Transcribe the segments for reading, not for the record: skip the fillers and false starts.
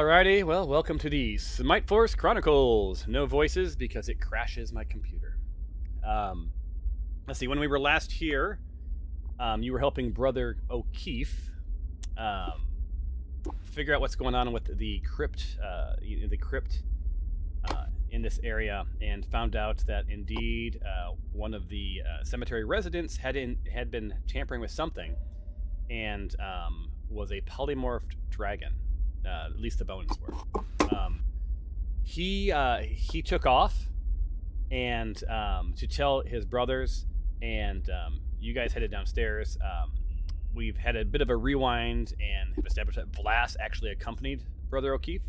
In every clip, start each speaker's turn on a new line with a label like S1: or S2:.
S1: Alrighty, well, welcome to the Smite Force Chronicles. No voices because it crashes my computer. Let's see, when we were last here, you were helping Brother O'Keefe figure out what's going on with the crypt, in this area, and found out that indeed one of the cemetery residents had been tampering with something, and was a polymorphed dragon. At least the bones were. He took off, and to tell his brothers, and you guys headed downstairs. We've had a bit of a rewind and have established that Vlas actually accompanied Brother O'Keefe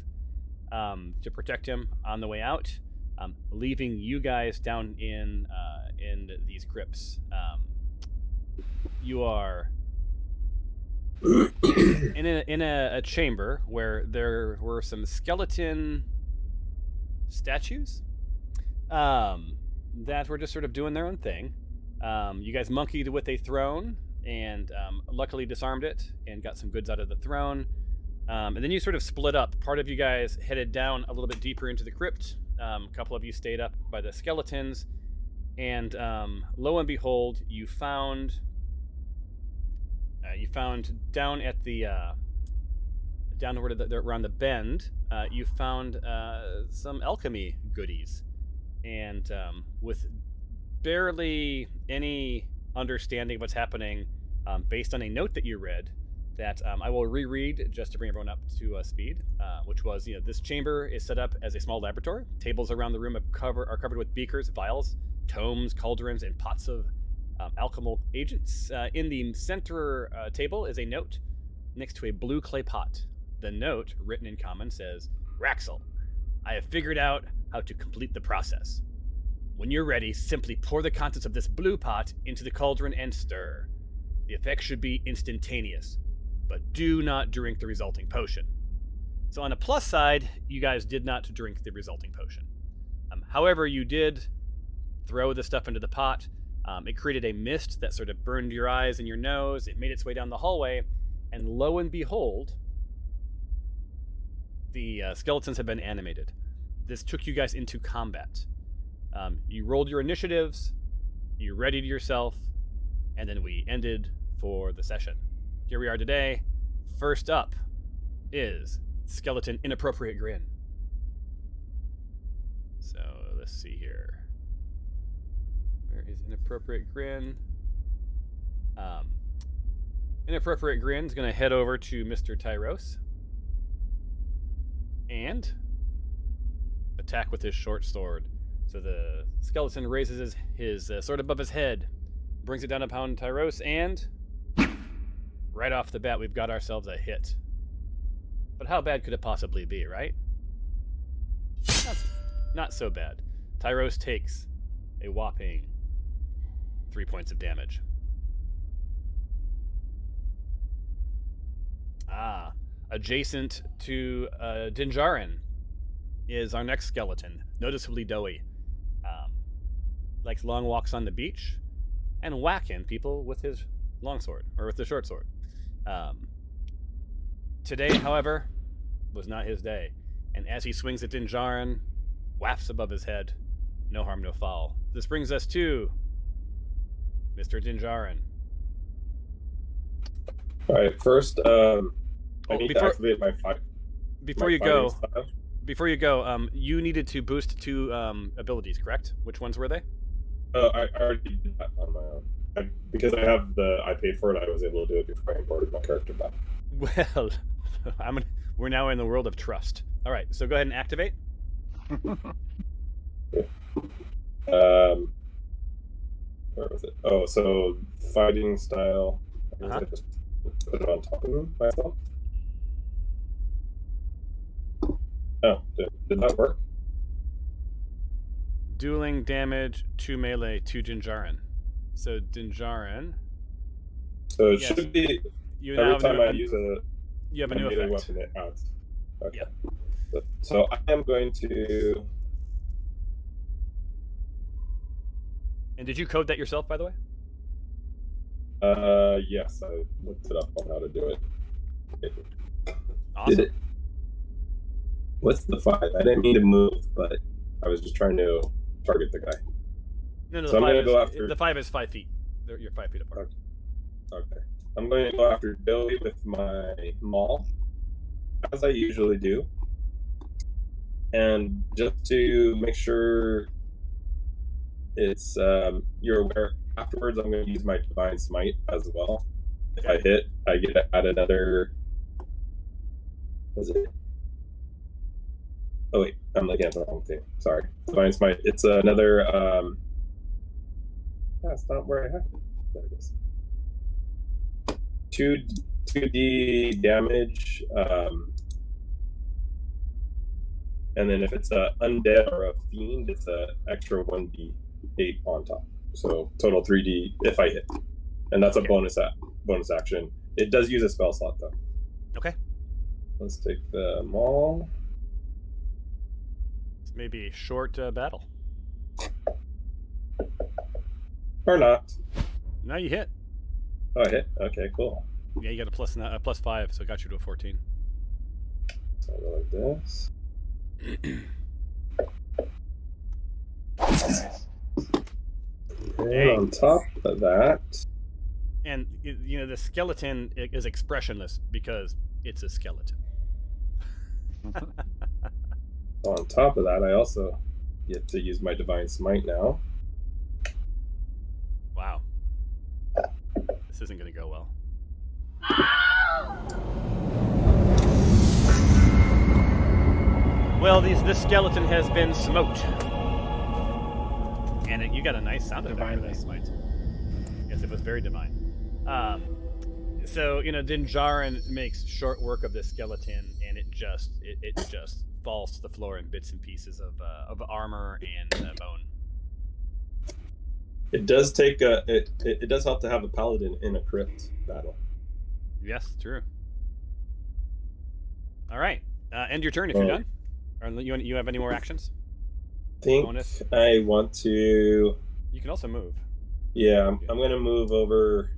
S1: to protect him on the way out, leaving you guys down in these crypts. You are in a chamber where there were some skeleton statues that were just sort of doing their own thing. You guys monkeyed with a throne and luckily disarmed it and got some goods out of the throne. And then you sort of split up. Part of you guys headed down a little bit deeper into the crypt. A couple of you stayed up by the skeletons. And lo and behold, you found down at the down where around the bend, you found some alchemy goodies, and with barely any understanding of what's happening, based on a note that you read, that I will reread just to bring everyone up to speed, which was, this chamber is set up as a small laboratory. Tables around the room are covered with beakers, vials, tomes, cauldrons, and pots of alchemical agents. In the center table is a note next to a blue clay pot. The note, written in common, says, "Raxel, I have figured out how to complete the process. When you're ready, simply pour the contents of this blue pot into the cauldron and stir. The effect should be instantaneous, but do not drink the resulting potion." So on a plus side, you guys did not drink the resulting potion. However, you did throw the stuff into the pot. It created a mist that sort of burned your eyes and your nose. It made its way down the hallway, and lo and behold, the skeletons have been animated. This took you guys into combat. You rolled your initiatives, you readied yourself, and then we ended for the session. Here we are today. First up is Skeleton Inappropriate Grin. So let's see here. Where is Inappropriate Grin? Inappropriate Grin is going to head over to Mr. Tyros and attack with his short sword. So the skeleton raises his sword above his head, brings it down upon Tyros, and right off the bat, we've got ourselves a hit. But how bad could it possibly be, right? Not so bad. Tyros takes a whopping 3 points of damage. Adjacent to Dinjarin is our next skeleton, noticeably doughy. Likes long walks on the beach and whacking people with his longsword, or with the short sword. Today, however, was not his day, and as he swings at Dinjarin, wafts above his head. No harm, no foul. This brings us to Mr. Dinjarin.
S2: All right, first, I need to activate my
S1: Before you go, you needed to boost 2 abilities, correct? Which ones were they?
S2: I already did that on my own. Because I paid for it, I was able to do it before I imported my character back.
S1: Well, we're now in the world of trust. All right, so go ahead and activate.
S2: Where was it? Oh, so fighting style. I just put it on top of myself. Oh, did that work?
S1: Dueling damage, 2 melee, 2 Dinjarin. So Dinjarin.
S2: So it should be every time I use
S1: you have a new
S2: melee
S1: effect.
S2: weapon, it adds. Okay.
S1: Yeah.
S2: So I am going to.
S1: And did you code that yourself, by the way?
S2: Yes, I looked it up on how to do it.
S1: Awesome.
S2: Did it. What's the 5? I didn't mean to move, but I was just trying to target the guy.
S1: No,
S2: So I'm gonna go after
S1: the 5 is 5 feet. You're 5 feet apart.
S2: Okay. I'm going to go after Joey with my maul, as I usually do. And just to make sure it's you're aware, afterwards I'm going to use my Divine Smite as well. If I hit, I get to add another. What is it? Oh wait, I'm looking at the wrong thing. Sorry. Divine Smite. It's another. That's not where I have it. There it is. 2d damage. And then if it's a undead or a fiend, it's an extra 1d8 on top. So total 3d if I hit, and that's a bonus action. It does use a spell slot though.
S1: Okay.
S2: Let's take the maul.
S1: It's maybe a short battle.
S2: Or not.
S1: No, you hit.
S2: Oh, I hit. Okay, cool.
S1: Yeah, you got a plus 5, so it got you to a 14.
S2: So I go like this. And on top of that,
S1: and you know the skeleton is expressionless because it's a skeleton.
S2: on top of that, I also get to use my Divine Smite now.
S1: Wow, this isn't going to go well. Well, this skeleton has been smoked. And you got a nice sound effect for that smite. Yes, it was very divine. So, you know, Dinjarin makes short work of this skeleton, and it just falls to the floor in bits and pieces of armor and bone.
S2: It does take it does help to have a paladin in a crypt battle.
S1: Yes, true. All right, end your turn if you're done. Or you have any more actions?
S2: I think bonus? I want to.
S1: You can also move.
S2: Yeah, I'm going to move over.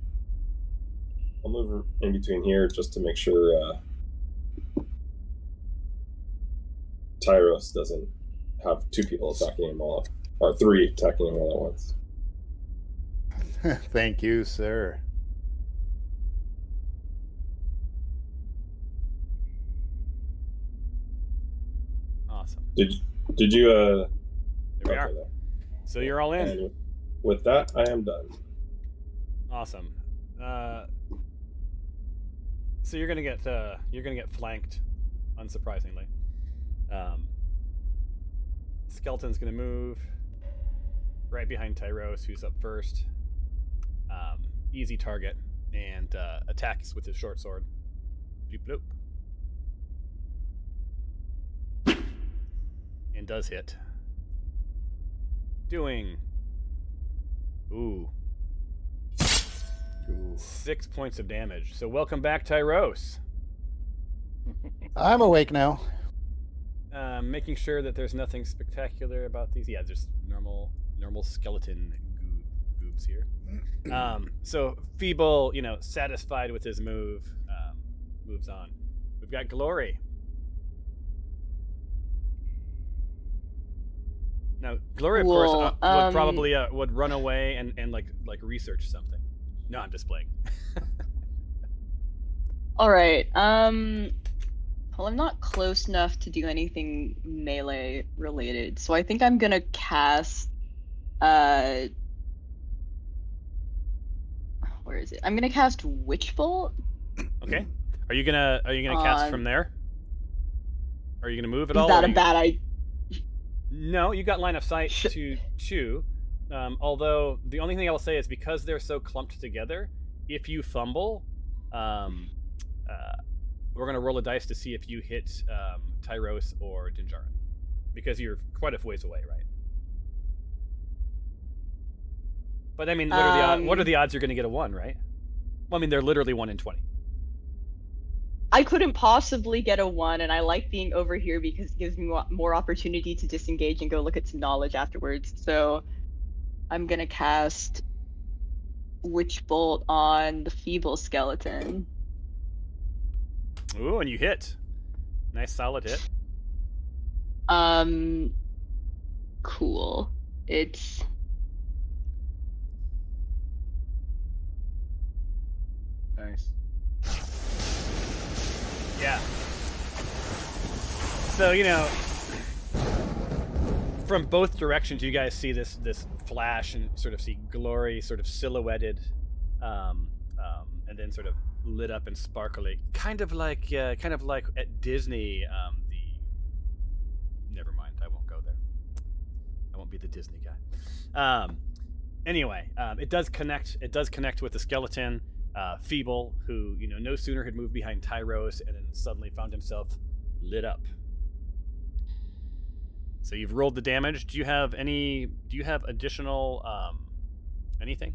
S2: I'll move in between here just to make sure Tyros doesn't have 2 people attacking him all, or 3 attacking him all at once.
S3: Thank you, sir.
S1: Awesome.
S2: Did you
S1: There we are. So you're all in.
S2: And with that, I am done.
S1: Awesome. So you're gonna get flanked, unsurprisingly. Skeleton's gonna move right behind Tyros, who's up first. Easy target, and attacks with his short sword. Bloop bloop. And does hit. Doing 6 points of damage. So welcome back, Tyros.
S3: I'm awake now.
S1: Making sure that there's nothing spectacular about these. Yeah, just normal skeleton goobs here. So Feeble, you know, satisfied with his move, moves on. We've got Glory. Now, Glory, of course, would probably would run away and like research something. No, I'm just playing.
S4: All right. Well, I'm not close enough to do anything melee related, so I think I'm gonna cast. Where is it? I'm gonna cast Witch Bolt.
S1: Okay. Are you gonna cast from there? Are you gonna move at all?
S4: Is that a bad idea?
S1: No, you got line of sight to Chew. Although the only thing I will say is because they're so clumped together, if you fumble, we're gonna roll a dice to see if you hit Tyros or Dinjarin, because you're quite a ways away, right? But I mean, what are the odds you're gonna get a 1, right? Well, I mean, they're literally 1 in 20.
S4: I couldn't possibly get a 1, and I like being over here because it gives me more opportunity to disengage and go look at some knowledge afterwards. So I'm gonna cast Witch Bolt on the Feeble skeleton.
S1: Ooh, and you hit. Nice solid hit.
S4: Cool. It's
S5: Nice.
S1: Yeah. So, from both directions, you guys see this flash and sort of see glory sort of silhouetted, and then sort of lit up and sparkly, kind of like at Disney. Never mind, I won't go there. I won't be the Disney guy. Anyway, it does connect. It does connect with the skeleton. Feeble, who no sooner had moved behind Tyros and then suddenly found himself lit up. So you've rolled the damage. Do you have additional anything?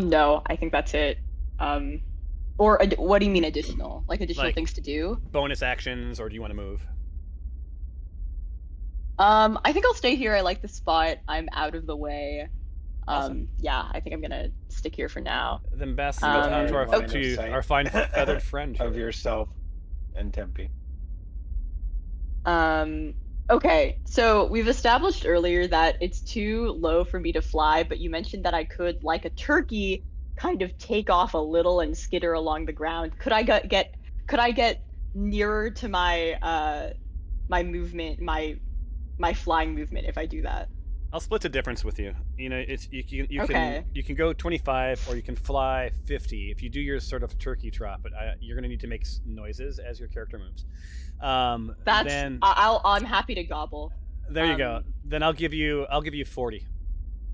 S4: no, I think that's it. What do you mean additional? Like additional
S1: Like
S4: things to do?
S1: bonus actions, or do you want to move?
S4: I think I'll stay here. I like the spot. I'm out of the way.
S1: Awesome.
S4: Yeah, I think I'm gonna stick here for now.
S1: Then best
S4: Um,
S1: to
S5: okay.
S1: our fine feathered friend
S5: Of
S1: here.
S5: yourself and Tempe.
S4: Okay, so we've established earlier that it's too low for me to fly, but you mentioned that I could, like a turkey, kind of take off a little and skitter along the ground. Could I get nearer to my my movement, my flying movement if I do that?
S1: I'll split the difference with you. It's
S4: Okay.
S1: you can go 25 or you can fly 50. If you do your sort of turkey trot, but you're going to need to make noises as your character moves. Then
S4: I'm happy to gobble.
S1: there you go. Then I'll give you 40. Does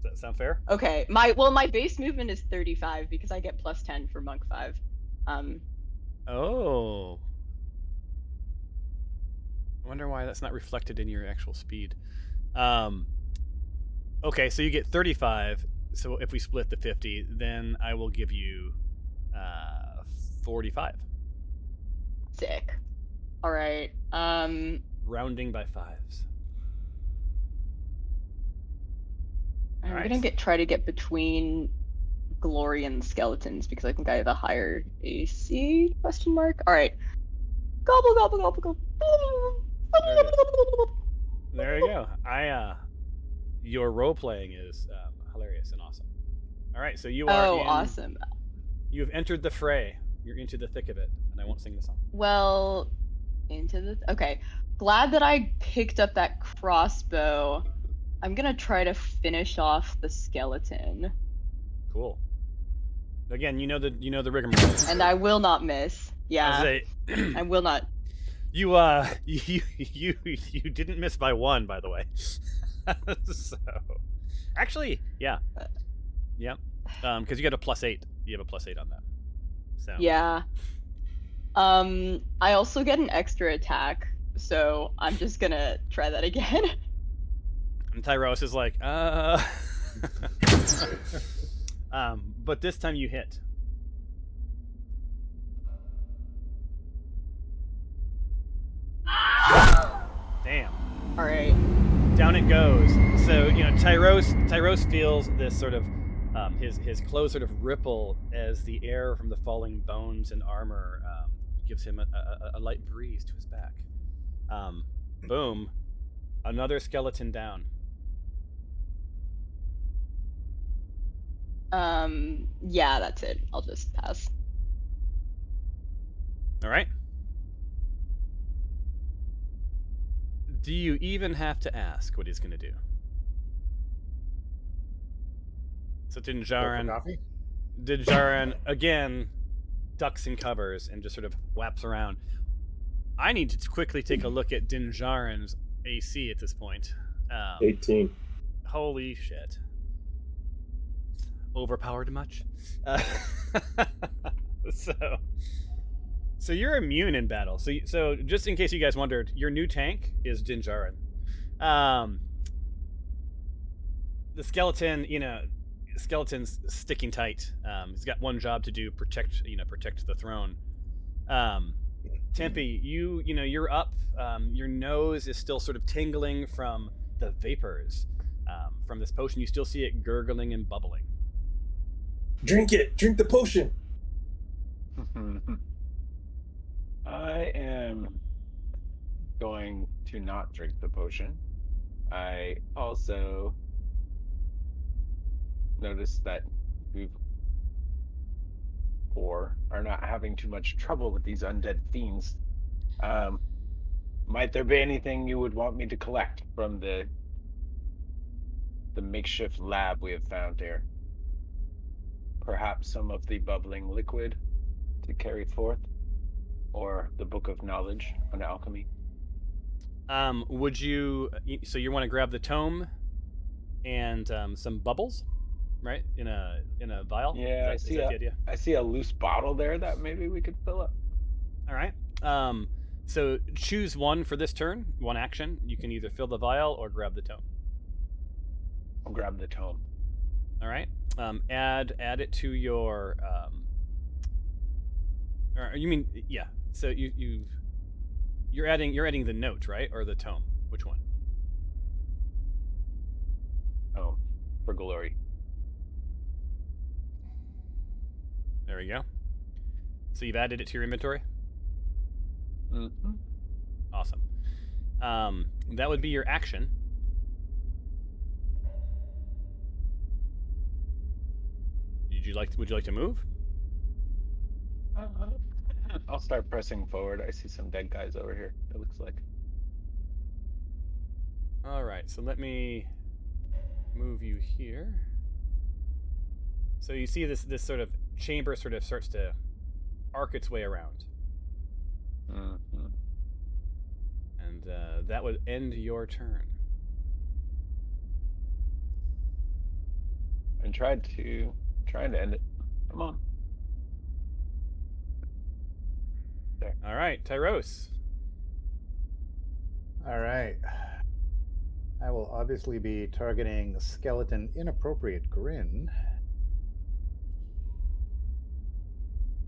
S1: that sound fair?
S4: Okay. My base movement is 35 because I get plus 10 for Monk 5.
S1: Oh. I wonder why that's not reflected in your actual speed. Okay, so you get 35. So if we split the 50, then I will give you 45.
S4: Sick. All right.
S1: Rounding by fives.
S4: I'm
S1: Alright.
S4: gonna try to get between Glory and skeletons because I think I have a higher AC question mark. All right. Gobble gobble gobble gobble.
S1: There you go. Your role playing is hilarious and awesome. All right, so you are.
S4: Oh, awesome.
S1: You have entered the fray. You're into the thick of it, and I won't sing the song.
S4: Well, okay. Glad that I picked up that crossbow. I'm gonna try to finish off the skeleton.
S1: Cool. Again, you know the rigmarole.
S4: And I will not miss. Yeah. I will not.
S1: You didn't miss by one, by the way. So, actually, yeah, because you got a +8. You have a +8 on that. So
S4: Yeah. I also get an extra attack, so I'm just gonna try that again.
S1: And Tyros is like, but this time you hit. Damn.
S4: All right.
S1: Down it goes. So Tyros feels this sort of his clothes sort of ripple as the air from the falling bones and armor gives him a light breeze to his back. Boom, another skeleton down.
S4: Yeah, that's it. I'll just pass.
S1: All right. Do you even have to ask what he's going to do? So Dinjarin again ducks and covers and just sort of whaps around. I need to quickly take a look at Dinjarin's AC at this point.
S2: 18.
S1: Holy shit. Overpowered much? So you're immune in battle. So just in case you guys wondered, your new tank is Dinjarin. The skeleton's sticking tight. He's got one job to do: protect the throne. Tempe, you're up. Your nose is still sort of tingling from the vapors from this potion. You still see it gurgling and bubbling.
S2: Drink it. Drink the potion.
S5: I am going to not drink the potion. I also noticed that you four are not having too much trouble with these undead fiends. Might there be anything you would want me to collect from the makeshift lab we have found here? Perhaps some of the bubbling liquid to carry forth, or the book of knowledge on alchemy.
S1: Would you? So you want to grab the tome and some bubbles, right? In a vial.
S5: Yeah,
S1: Is that the idea?
S5: I see a loose bottle there that maybe we could fill up.
S1: All right. So choose one for this turn, one action. You can either fill the vial or grab the tome.
S5: I'll grab the tome.
S1: All right. Add it to your. Or you mean yeah? So you're adding the note, right, or the tome? Which one?
S5: Oh, for glory.
S1: There we go. So you've added it to your inventory.
S5: Mm-hmm.
S1: Awesome. That would be your action. Would you like to move?
S5: I'll start pressing forward. I see some dead guys over here, it looks like.
S1: All right. So let me move you here. So you see this sort of chamber sort of starts to arc its way around.
S5: Mm-hmm.
S1: And that would end your turn.
S5: And trying to end it. Come on. There.
S1: All right, Tyros.
S3: All right. I will obviously be targeting Skeleton Inappropriate Grin.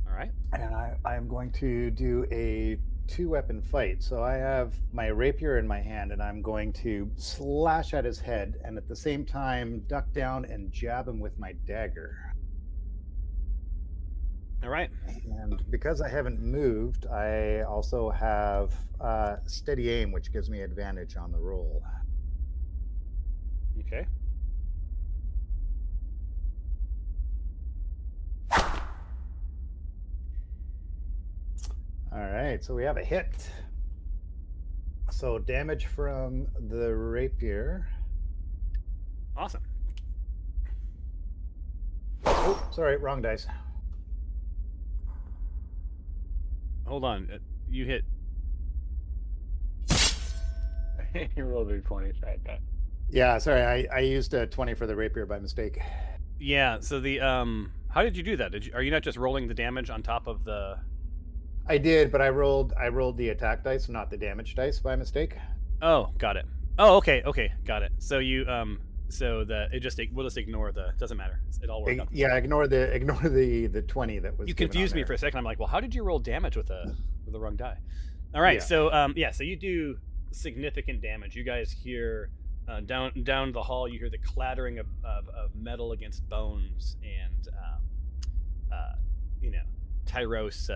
S1: All right.
S3: And I'm going to do a 2-weapon fight. So I have my rapier in my hand, and I'm going to slash at his head, and at the same time duck down and jab him with my dagger.
S1: All right.
S3: And because I haven't moved, I also have steady aim, which gives me advantage on the roll.
S1: Okay.
S3: All right, so we have a hit. So damage from the rapier.
S1: Awesome.
S3: Oh, sorry, wrong dice.
S1: Hold on. You hit.
S5: You rolled a 20, right?
S3: Yeah, sorry, I used a 20 for the rapier by mistake.
S1: Yeah. So the how did you do that? Are you not just rolling the damage on top of the?
S3: I did, but I rolled the attack dice, not the damage dice by mistake.
S1: Oh, got it. Oh, okay, got it. So you so we'll just ignore the. Doesn't matter. It all worked out.
S3: Yeah, ignore the 20 that was.
S1: You
S3: given
S1: confused
S3: on
S1: me
S3: there.
S1: for a second. I'm like, well, how did you roll damage with the wrong die? All right,
S3: Yeah.
S1: so so you do significant damage. You guys hear down the hall. You hear the clattering of metal against bones, and Tyros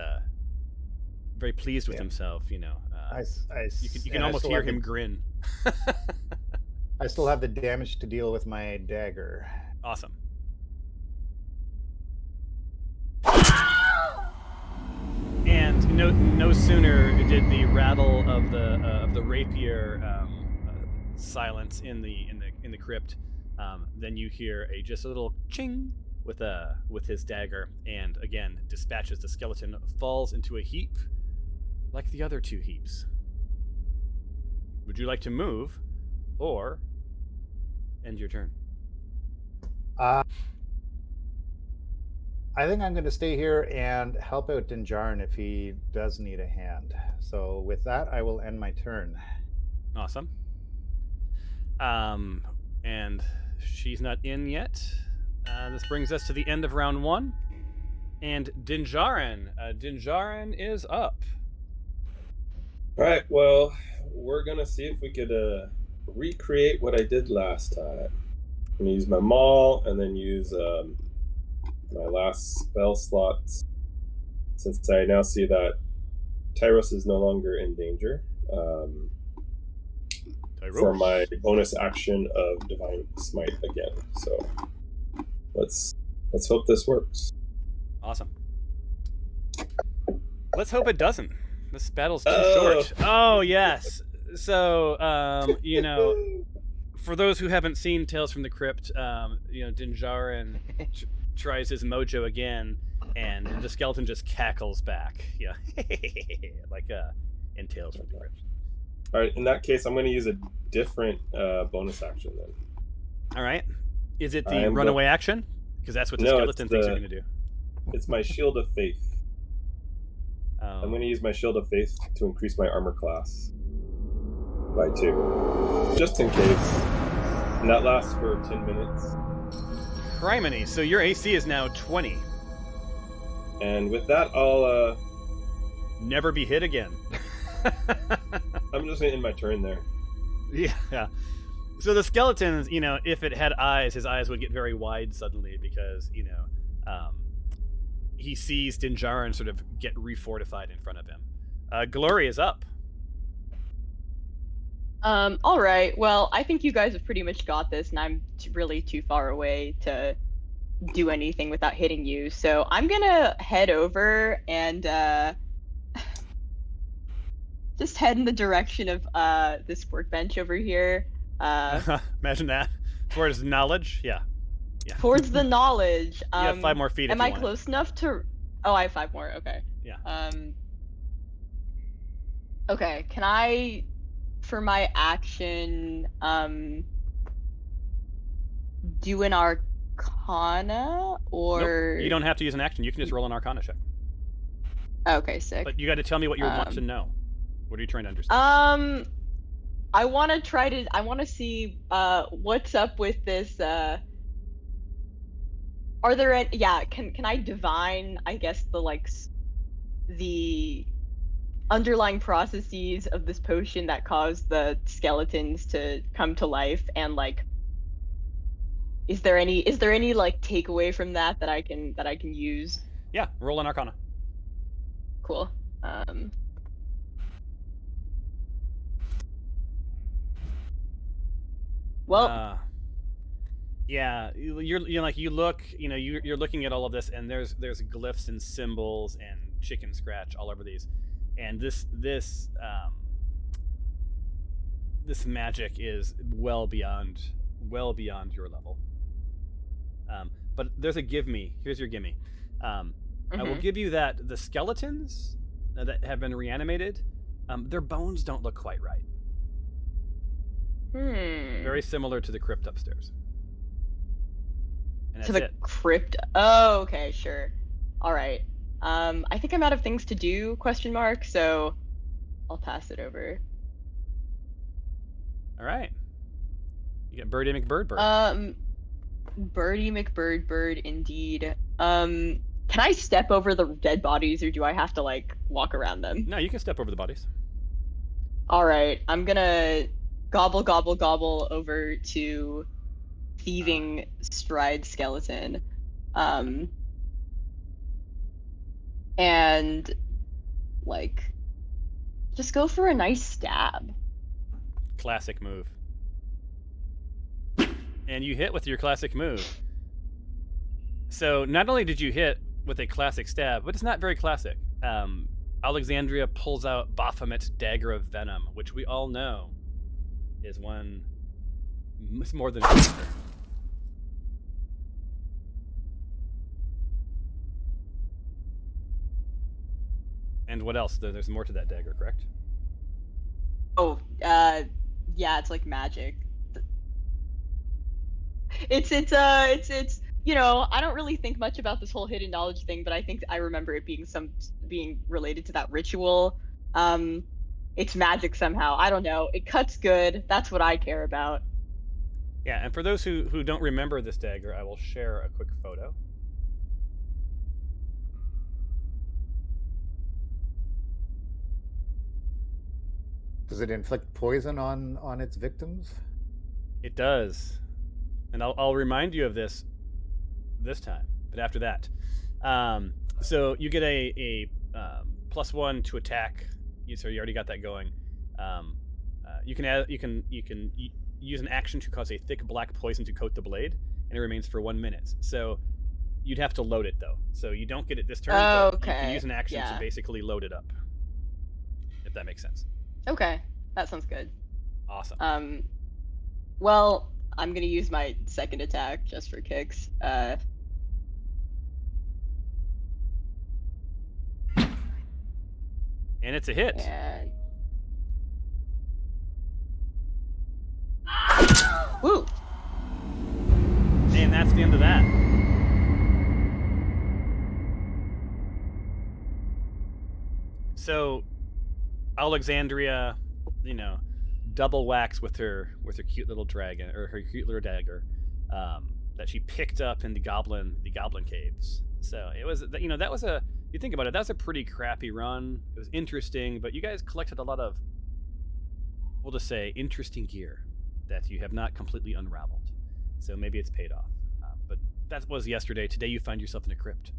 S1: very pleased with himself. You can almost hear him grin.
S3: I still have the damage to deal with my dagger.
S1: Awesome. And no sooner did the rattle of the rapier silence in the crypt, then you hear just a little ching with his dagger, and again dispatches the skeleton, falls into a heap, like the other two heaps. Would you like to move, or end your turn?
S3: I think I'm going to stay here and help out Dinjarin if he does need a hand. So with that, I will end my turn.
S1: Awesome. And she's not in yet. This brings us to the end of round 1. And Dinjarin. Dinjarin is up.
S2: All right, well, we're going to see if we could recreate what I did last time. I'm going to use my maul and then use my last spell slot, since I now see that Tyros is no longer in danger, for my bonus action of Divine Smite again. So let's hope this works.
S1: Awesome. Let's hope it doesn't. This battle's too short. Oh, yes. So, you know, for those who haven't seen Tales from the Crypt, you know, Dinjarin tries his mojo again, and the skeleton just cackles back. Yeah, like in Tales from the Crypt.
S2: All right, in that case, I'm going to use a different bonus action then.
S1: All right. Is it the runaway action? Because that's what the skeleton thinks you're going to do.
S2: It's my Shield of Faith. I'm going to use my Shield of Faith to increase my armor class by 2, just in case. And that lasts for 10 minutes.
S1: Criminy, so your AC is now 20.
S2: And with that, I'll
S1: never be hit again.
S2: I'm just going to end my turn there.
S1: Yeah. So the skeleton, you know, if it had eyes, his eyes would get very wide suddenly because, you know, he sees Dinjarin sort of get refortified in front of him. Glory is up.
S4: All right. Well, I think you guys have pretty much got this, and I'm really too far away to do anything without hitting you. So I'm gonna head over and just head in the direction of this workbench over here.
S1: Imagine that. Towards knowledge, yeah.
S4: Towards the knowledge.
S1: You have 5 more feet.
S4: Am I close enough to? Oh, I have 5 more. Okay.
S1: Yeah.
S4: Okay. Can I, for my action, do an Arcana or?
S1: Nope. You don't have to use an action. You can just roll an Arcana check.
S4: Okay, sick.
S1: But you got to tell me what you want to know. What are you trying to understand?
S4: I want to see what's up with this. Are there any? Yeah. Can I divine? I guess the underlying processes of this potion that caused the skeletons to come to life, and like, is there any like takeaway from that I can use?
S1: Yeah. Roll an Arcana.
S4: Cool. Well,
S1: yeah, you're like you look, you know, you're looking at all of this, and there's glyphs and symbols and chicken scratch all over these, and this magic is well beyond your level. But there's a gimme. Here's your gimme. I will give you that the skeletons that have been reanimated, their bones don't look quite right. Very similar to the crypt upstairs. And that's
S4: to the crypt. Oh, okay, sure. All right. I think I'm out of things to do? ? So I'll pass it over.
S1: All right. You get Birdie McBird.
S4: Birdie McBird, indeed. Can I step over the dead bodies, or do I have to like walk around them?
S1: No, you can step over the bodies.
S4: All right. I'm gonna gobble over to thieving stride skeleton, and like just go for a nice stab.
S1: Classic move. And you hit with your classic move. So not only did you hit with a classic stab, but it's not very classic. Alexandria pulls out Baphomet's Dagger of Venom, which we all know is one. It's more than a dagger. And what else? There's more to that dagger, correct?
S4: Oh, yeah, it's like magic. It's you know, I don't really think much about this whole hidden knowledge thing, but I think I remember it being related to that ritual. It's magic somehow. I don't know. It cuts good. That's what I care about.
S1: Yeah, and for those who don't remember this dagger, I will share a quick photo.
S3: Does it inflict poison on its victims?
S1: It does. And I'll remind you of this time, but after that. So you get a +1 to attack. So you already got that going. You can use an action to cause a thick black poison to coat the blade, and it remains for 1 minute. So you'd have to load it though. So you don't get it this turn,
S4: Oh,
S1: but you can
S4: okay.
S1: use an action to
S4: Yeah.
S1: basically load it up. If that makes sense.
S4: Okay, that sounds good.
S1: Awesome.
S4: Well, I'm gonna use my second attack just for kicks.
S1: And it's a hit.
S4: And woo!
S1: And that's the end of that. So, Alexandria, double whacks with her cute little dragon or her cute little dagger that she picked up in the goblin caves. So it was that was if you think about it, that was a pretty crappy run. It was interesting, but you guys collected a lot of, we'll just say, interesting gear that you have not completely unraveled. So maybe it's paid off. But that was yesterday. Today you find yourself in a crypt.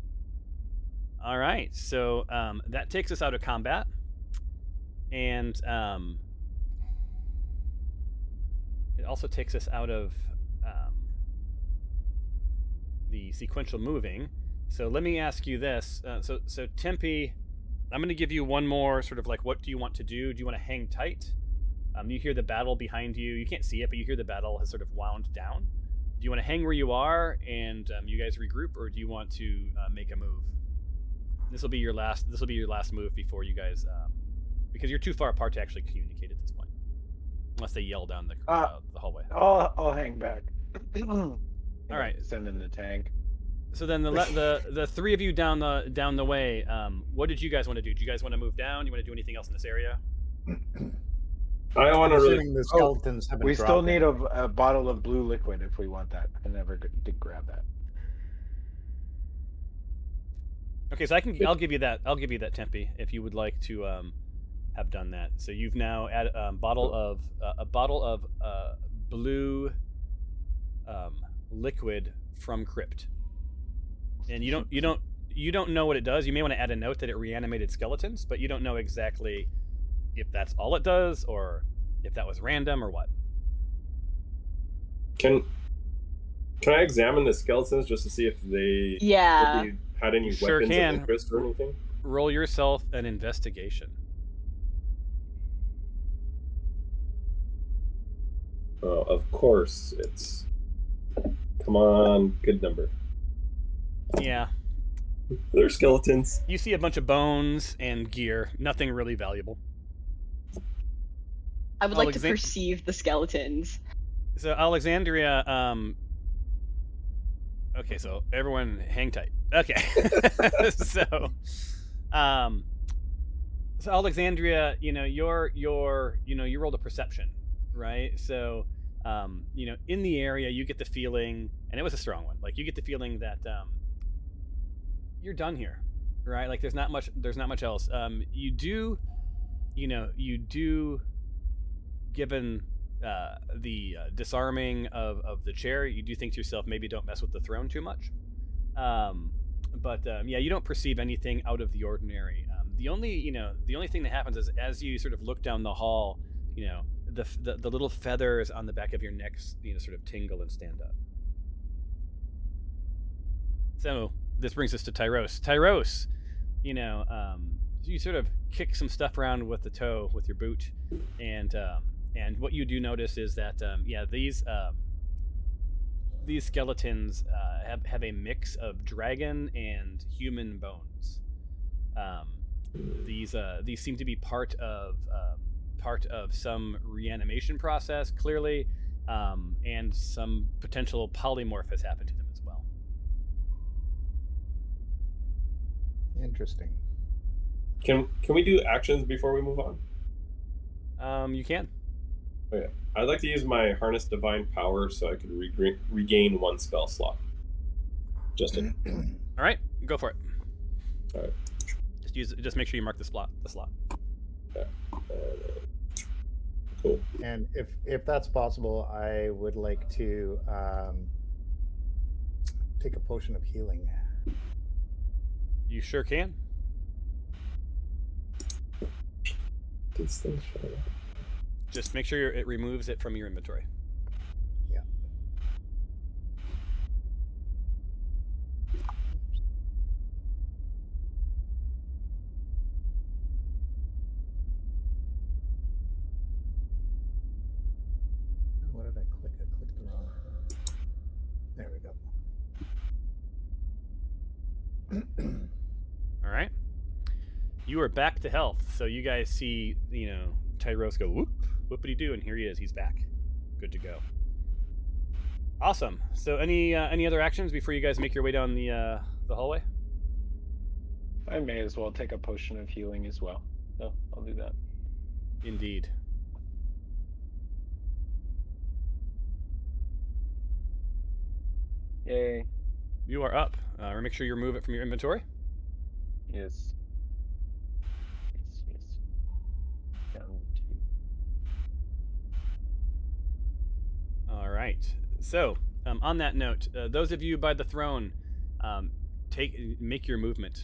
S1: All right, so that takes us out of combat, and it also takes us out of the sequential moving. So let me ask you this. So Tempe, I'm going to give you one more sort of like, what do you want to do? Do you want to hang tight? You hear the battle behind you. You can't see it, but you hear the battle has sort of wound down. Do you want to hang where you are and you guys regroup, or do you want to make a move? This will be your last move before you guys, because you're too far apart to actually communicate at this point, unless they yell down the hallway.
S5: I'll hang back.
S1: All right.
S5: Send in the tank.
S1: So then the three of you down the way. What did you guys want to do? Do you guys want to move down? Do you want to do anything else in this area?
S2: I want to really.
S3: The skeletons have been
S5: We still
S3: dropping.
S5: need a bottle of blue liquid if we want that. I never did grab that.
S1: Okay, so I'll give you that. I'll give you that, Tempe, if you would like to have done that. So you've now added a bottle of blue liquid from Crypt, and you don't know what it does. You may want to add a note that it reanimated skeletons, but you don't know exactly if that's all it does or if that was random or what.
S2: Can I examine the skeletons just to see if they had any
S1: Sure
S2: weapons
S1: can.
S2: of interest or anything?
S1: Roll yourself an investigation.
S2: Oh, of course, it's. Come on, good number.
S1: Yeah.
S2: They're skeletons.
S1: You see a bunch of bones and gear. Nothing really valuable.
S4: I would like to perceive the skeletons.
S1: So Alexandria, okay, so everyone hang tight. Okay. so Alexandria, you rolled a perception, right? So in the area you get the feeling, and it was a strong one, like you get the feeling that you're done here, right? Like there's not much else. You do given the disarming of the chair, you do think to yourself, maybe don't mess with the throne too much. But you don't perceive anything out of the ordinary. The only thing that happens is as you sort of look down the hall, the little feathers on the back of your necks, sort of tingle and stand up. So this brings us to Tyros. Tyros, you sort of kick some stuff around with the toe with your boot, and what you do notice is that these skeletons have a mix of dragon and human bones. These seem to be part of some reanimation process, clearly, and some potential polymorph has happened to them as well.
S3: Interesting.
S2: Can we do actions before we move on?
S1: You can.
S2: Oh, yeah. I'd like to use my Harness Divine Power so I could regain one spell slot. Justin.
S1: All right, go for it.
S2: All right.
S1: Just make sure you mark the slot.
S2: Okay. Cool.
S3: And if that's possible, I would like to take a potion of healing.
S1: You sure can.
S2: These things show up.
S1: Just make sure it removes it from your inventory.
S3: Yeah. What did I click? I clicked the wrong. There we go.
S1: All right. You are back to health, so you guys see, Tyros go whoop, whoopity doo, and here he is. He's back, good to go. Awesome. So, any other actions before you guys make your way down the hallway?
S5: I may as well take a potion of healing as well. So I'll do that.
S1: Indeed.
S5: Yay.
S1: You are up. Make sure you remove it from your inventory.
S5: Yes. Down to...
S1: All right. So, on that note, those of you by the throne, make your movement.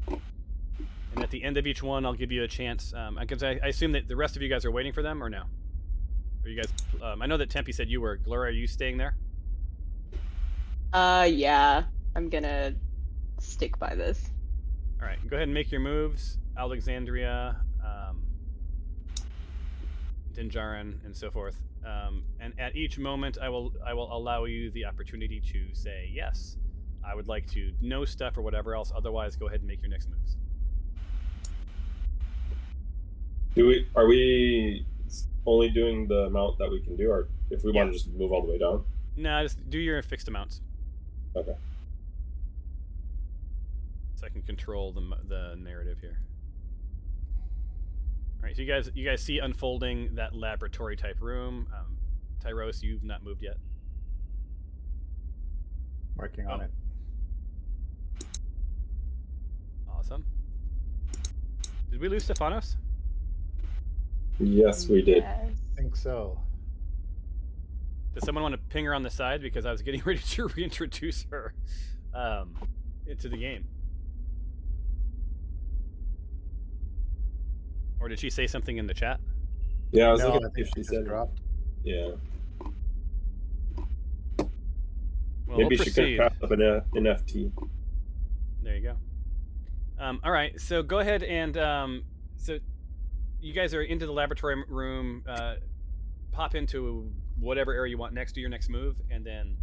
S1: And at the end of each one, I'll give you a chance. I assume that the rest of you guys are waiting for them, or no? Are you guys? I know that Tempe said you were. Gloria, are you staying there?
S4: Yeah. I'm gonna stick by this.
S1: All right. Go ahead and make your moves, Alexandria, Dinjarin, and so forth. And at each moment, I will allow you the opportunity to say yes. I would like to know stuff or whatever else. Otherwise, go ahead and make your next moves.
S2: Are we only doing the amount that we can do, or if we want to just move all the way down?
S1: No, just do your fixed amounts.
S2: Okay.
S1: So I can control the narrative here. All right, so you guys see unfolding that laboratory type room. Tyros, you've not moved yet.
S3: Working on it.
S1: Awesome. Did we lose Stephanos?
S2: Yes, we did.
S4: Yes.
S3: I think so.
S1: Does someone want to ping her on the side, because I was getting ready to reintroduce her into the game? Or did she say something in the chat?
S2: Yeah, I was
S3: No,
S2: looking
S3: I
S2: if
S3: think
S2: she
S3: just
S2: said.
S3: dropped.
S2: Yeah.
S1: Well,
S2: Maybe
S1: we'll
S2: she
S1: proceed.
S2: could craft up an NFT.
S1: There you go. All right, so go ahead and so you guys are into the laboratory room. Pop into whatever area you want next to your next move, and then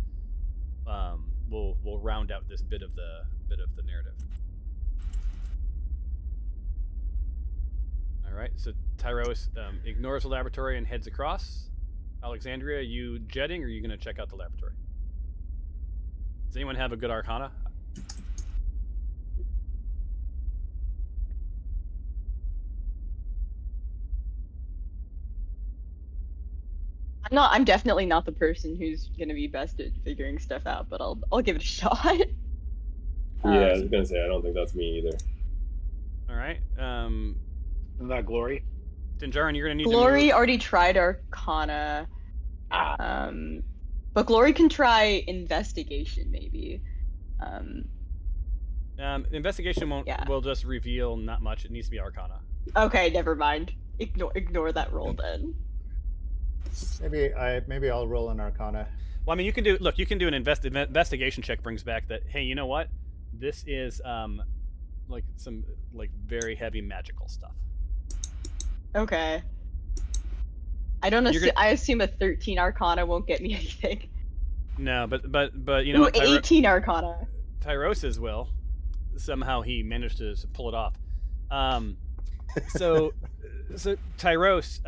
S1: we'll round out this bit of the narrative. All right, so Tyros ignores the laboratory and heads across. Alexandria, you jetting, or are you going to check out the laboratory? Does anyone have a good Arcana?
S4: I'm definitely not the person who's gonna be best at figuring stuff out, but I'll give it a shot.
S2: Yeah, I was gonna say I don't think that's me either.
S1: All right.
S5: Isn't that Glory?
S1: Dinjarin, you're gonna need
S4: Glory
S1: to move.
S4: already tried Arcana. But Glory can try investigation maybe.
S1: Investigation will just reveal not much. It needs to be Arcana.
S4: Okay, never mind. Ignore that roll then.
S3: Maybe I'll roll an Arcana.
S1: Well, I mean, you can do an investigation check. Brings back that, hey, you know what? This is like some very heavy magical stuff.
S4: Okay. I don't assume. I assume a 13 Arcana won't get me anything.
S1: No, but you know,
S4: Ooh, 18 Arcana.
S1: Tyros's will. Somehow he managed to pull it off. So Tyros,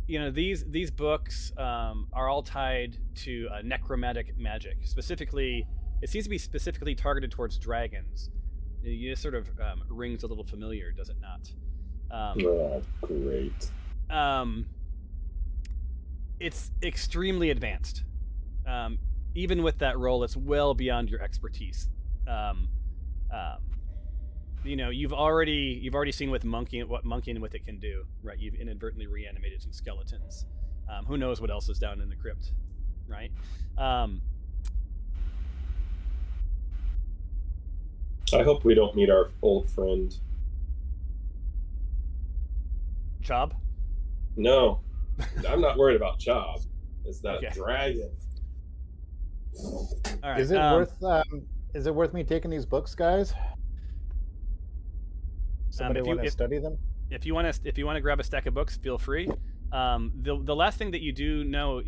S1: you know, these books are all tied to necromantic magic. Specifically, it seems to be specifically targeted towards dragons. It just sort of rings a little familiar, does it not?
S2: Oh, great.
S1: It's extremely advanced. Even with that roll, it's well beyond your expertise. You know, you've already seen what monkeying with it can do, right? You've inadvertently reanimated some skeletons. Who knows what else is down in the crypt, right?
S2: I hope we don't meet our old friend.
S1: Chob?
S2: No, I'm not worried about Chob. It's that
S1: Okay.
S2: dragon.
S1: All right.
S3: Is it worth me taking these books, guys? Somebody want to study them?
S1: If you want to grab a stack of books, feel free. The last thing that you do know,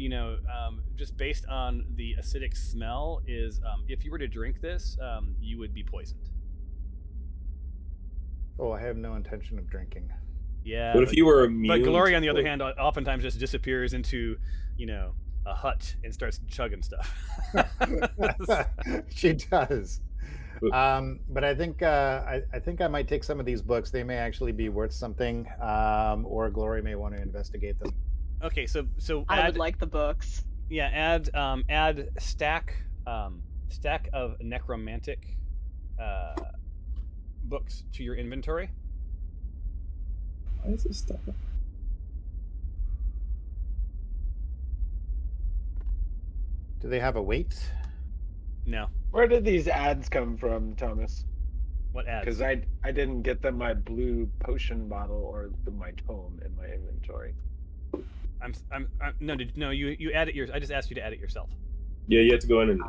S1: just based on the acidic smell, is if you were to drink this, you would be poisoned.
S3: Oh, I have no intention of drinking.
S1: Yeah.
S2: What if you were immune?
S1: But Glory, on the other hand, oftentimes just disappears into, a hut and starts chugging stuff.
S3: She does. But I think I might take some of these books. They may actually be worth something, or Glory may want to investigate them.
S1: Okay, so
S4: I would like the books.
S1: Yeah, add stack of necromantic books to your inventory.
S2: Why is this stuff?
S3: Do they have a weight?
S1: No.
S5: Where did these ads come from, Thomas?
S1: What ads?
S5: Because I didn't get them my blue potion bottle or my tome in my inventory.
S1: You add it yours. I just asked you to add it yourself.
S2: Yeah, you have to go in and.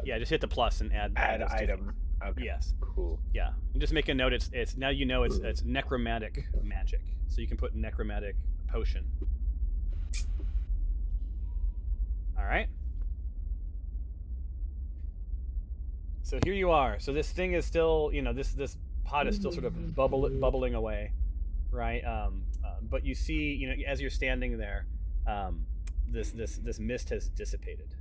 S1: Yeah, just hit the plus and add
S5: item. Okay.
S1: Yes.
S5: Cool.
S1: Yeah, and just make a note. It's now it's necromantic magic, so you can put necromantic potion. All right. So here you are. So this thing is still, this pot is still sort of bubbling away, right? But you see, as you're standing there, this mist has dissipated.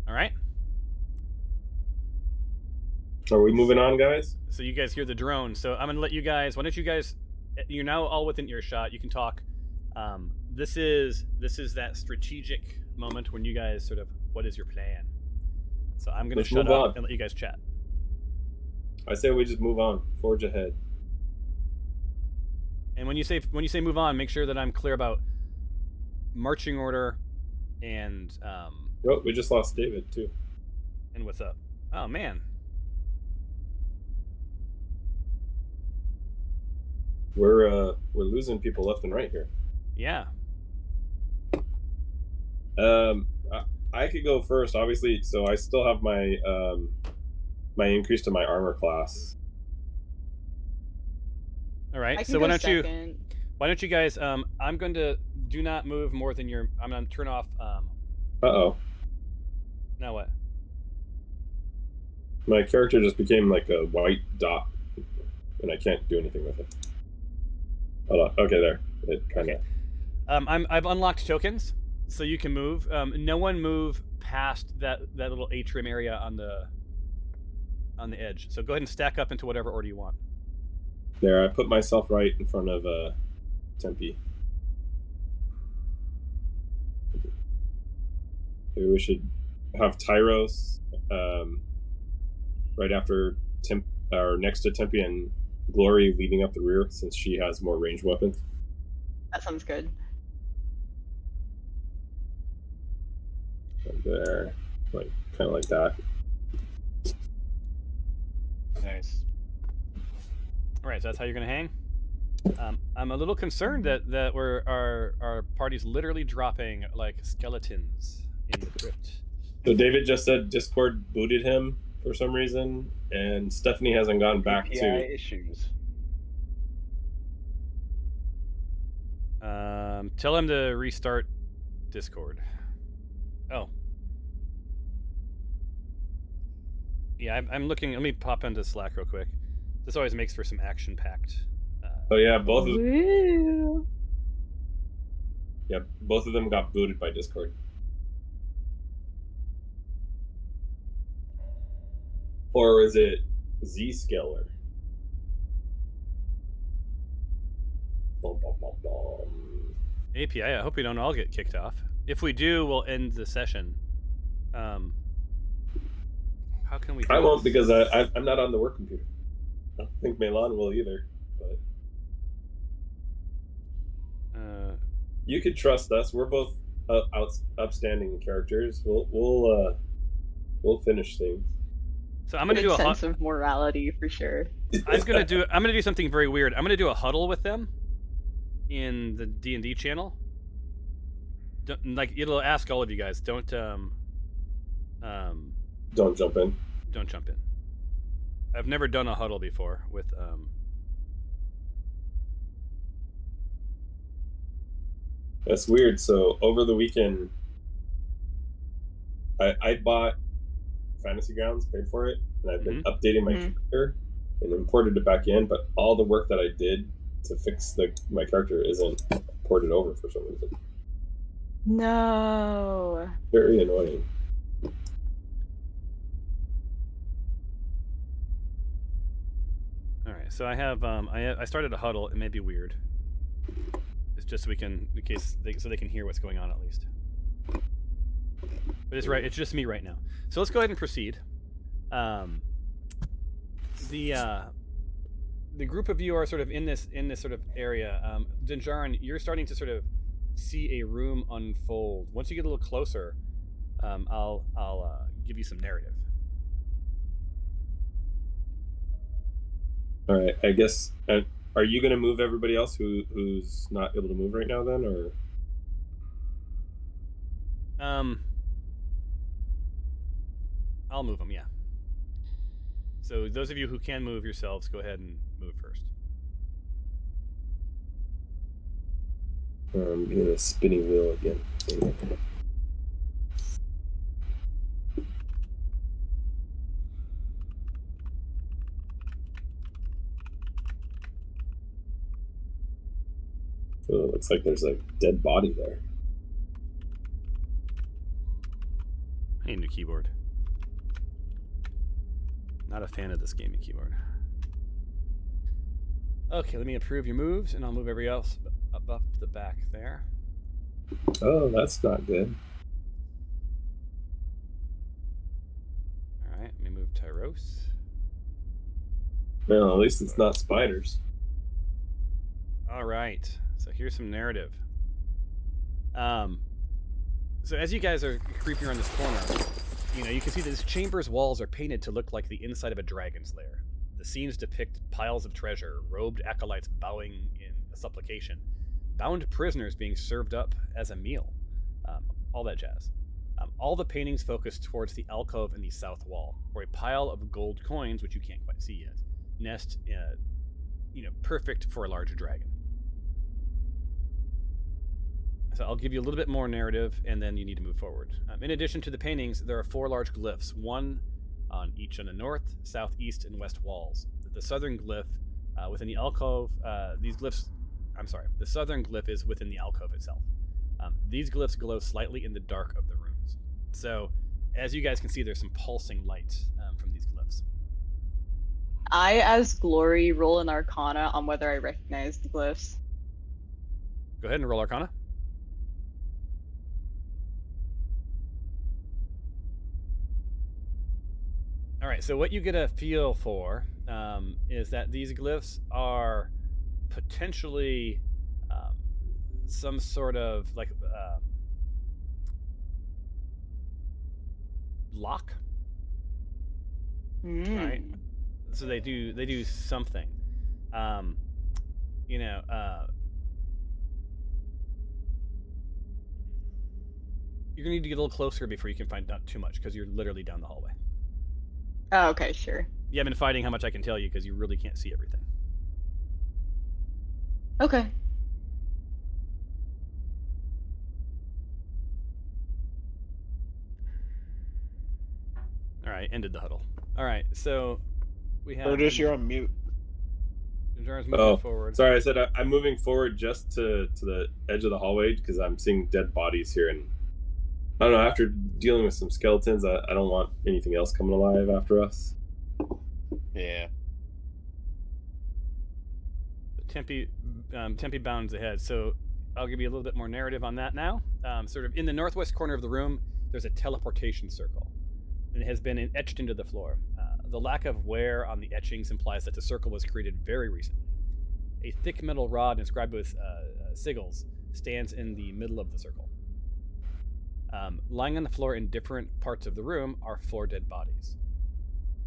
S1: All right.
S2: Are we moving on, guys?
S1: So you guys hear the drone. So I'm gonna let you guys. Why don't you guys? You're now all within earshot. You can talk. This is that strategic moment when you guys sort of, what is your plan? So I'm gonna shut up and let you guys chat.
S2: I say we just move on. Forge ahead.
S1: And when you say move on, make sure that I'm clear about marching order and
S2: Oh, we just lost David too.
S1: And what's up? Oh man.
S2: We're losing people left and right here.
S1: Yeah.
S2: I could go first, obviously. So I still have my my increase to my armor class.
S1: All right.
S4: I can
S1: So
S4: go
S1: why
S4: second.
S1: don't you guys? I'm going to do not move more than your. I'm going to turn off.
S2: Uh-oh.
S1: Now what?
S2: My character just became like a white dot, and I can't do anything with it. Hold on. Okay, there. It kind of.
S1: Okay. I've unlocked tokens, so you can move. No one move past that little atrium area on the edge. So go ahead and stack up into whatever order you want.
S2: There, I put myself right in front of Tempe. Maybe we should have Tyros right after or next to Tempe, and Glory leading up the rear since she has more ranged weapons.
S4: That sounds good.
S2: Right there, like kind of like that.
S5: Nice.
S1: All right, so that's how you're gonna hang. I'm a little concerned that our party's literally dropping like skeletons in the crypt.
S2: So David just said Discord booted him for some reason, and Stephanie hasn't gone back
S5: API
S2: to.
S5: issues.
S1: Tell him to restart Discord. Oh. Yeah, I'm looking. Let me pop into Slack real quick. This always makes for some action-packed.
S2: Oh yeah, both of them.
S4: Woo.
S2: Yeah, both of them got booted by Discord. Or is it Z-Scaler? Bum, bum, bum, bum.
S1: API, I hope we don't all get kicked off. If we do, we'll end the session. How can we do
S2: I won't
S1: this?
S2: because I'm not on the work computer. I don't think Melan will either. But you could trust us. We're both upstanding characters. We'll finish things.
S1: So I'm gonna
S4: Good
S1: do a
S4: sense of morality for sure.
S1: I'm gonna do something very weird. I'm gonna do a huddle with them in the D&D channel. Like it'll ask all of you guys. Don't
S2: Don't jump in.
S1: Don't jump in. I've never done a huddle before with
S2: That's weird. So over the weekend, I bought Fantasy Grounds, paid for it, and I've been updating my character and imported it back in. But all the work that I did to fix my character isn't ported over for some reason.
S4: No.
S2: Very annoying.
S1: All right, so I have I started a huddle. It may be weird. It's just so we can, in case so they can hear what's going on at least. But it's right. It's just me right now. So let's go ahead and proceed. The group of you are sort of in this sort of area. Dinjarin, you're starting to sort of see a room unfold. Once you get a little closer, I'll give you some narrative.
S2: All right, I guess. Are you going to move everybody else who's not able to move right now, then, or?
S1: I'll move them. Yeah. So those of you who can move yourselves, go ahead and move first.
S2: I'm getting a spinning wheel again. So it looks like there's a dead body there.
S1: I need a new keyboard. Not a fan of this gaming keyboard. Okay, let me approve your moves, and I'll move everybody else up the back there.
S2: Oh, that's not good.
S1: All right, let me move Tyros.
S2: Well, at least it's not spiders.
S1: All right, so here's some narrative. So as you guys are creeping around this corner, you can see that this chamber's walls are painted to look like the inside of a dragon's lair. The scenes depict piles of treasure, robed acolytes bowing in a supplication, bound prisoners being served up as a meal, all that jazz. All the paintings focus towards the alcove in the south wall, where a pile of gold coins, which you can't quite see yet, nest, perfect for a large dragon. So I'll give you a little bit more narrative, and then you need to move forward. In addition to the paintings, there are 4 large glyphs, one on each on the north, south, east, and west walls. The southern glyph within the alcove, the southern glyph is within the alcove itself. These glyphs glow slightly in the dark of the rooms. So, as you guys can see, there's some pulsing light from these glyphs.
S4: I, as Glory, roll an Arcana on whether I recognize the glyphs.
S1: Go ahead and roll Arcana. All right, so what you get a feel for is that these glyphs are potentially some sort of lock, right? So they do something. You're gonna need to get a little closer before you can find out too much, because you're literally down the hallway.
S4: Oh, okay, sure.
S1: You haven't been fighting how much I can tell you, because you really can't see everything.
S4: Okay.
S1: All right, ended the huddle. All right, so we have.
S5: Curtis, you're on mute.
S1: Jar's moving forward.
S2: Sorry, I said I'm moving forward just to the edge of the hallway because I'm seeing dead bodies here, and I don't know. After dealing with some skeletons, I don't want anything else coming alive after us.
S5: Yeah.
S1: Tempe bounds ahead, so I'll give you a little bit more narrative on that now. Sort of in the northwest corner of the room, there's a teleportation circle, and it has been etched into the floor. The lack of wear on the etchings implies that the circle was created very recently. A thick metal rod inscribed with sigils stands in the middle of the circle. Lying on the floor in different parts of the room are 4 dead bodies.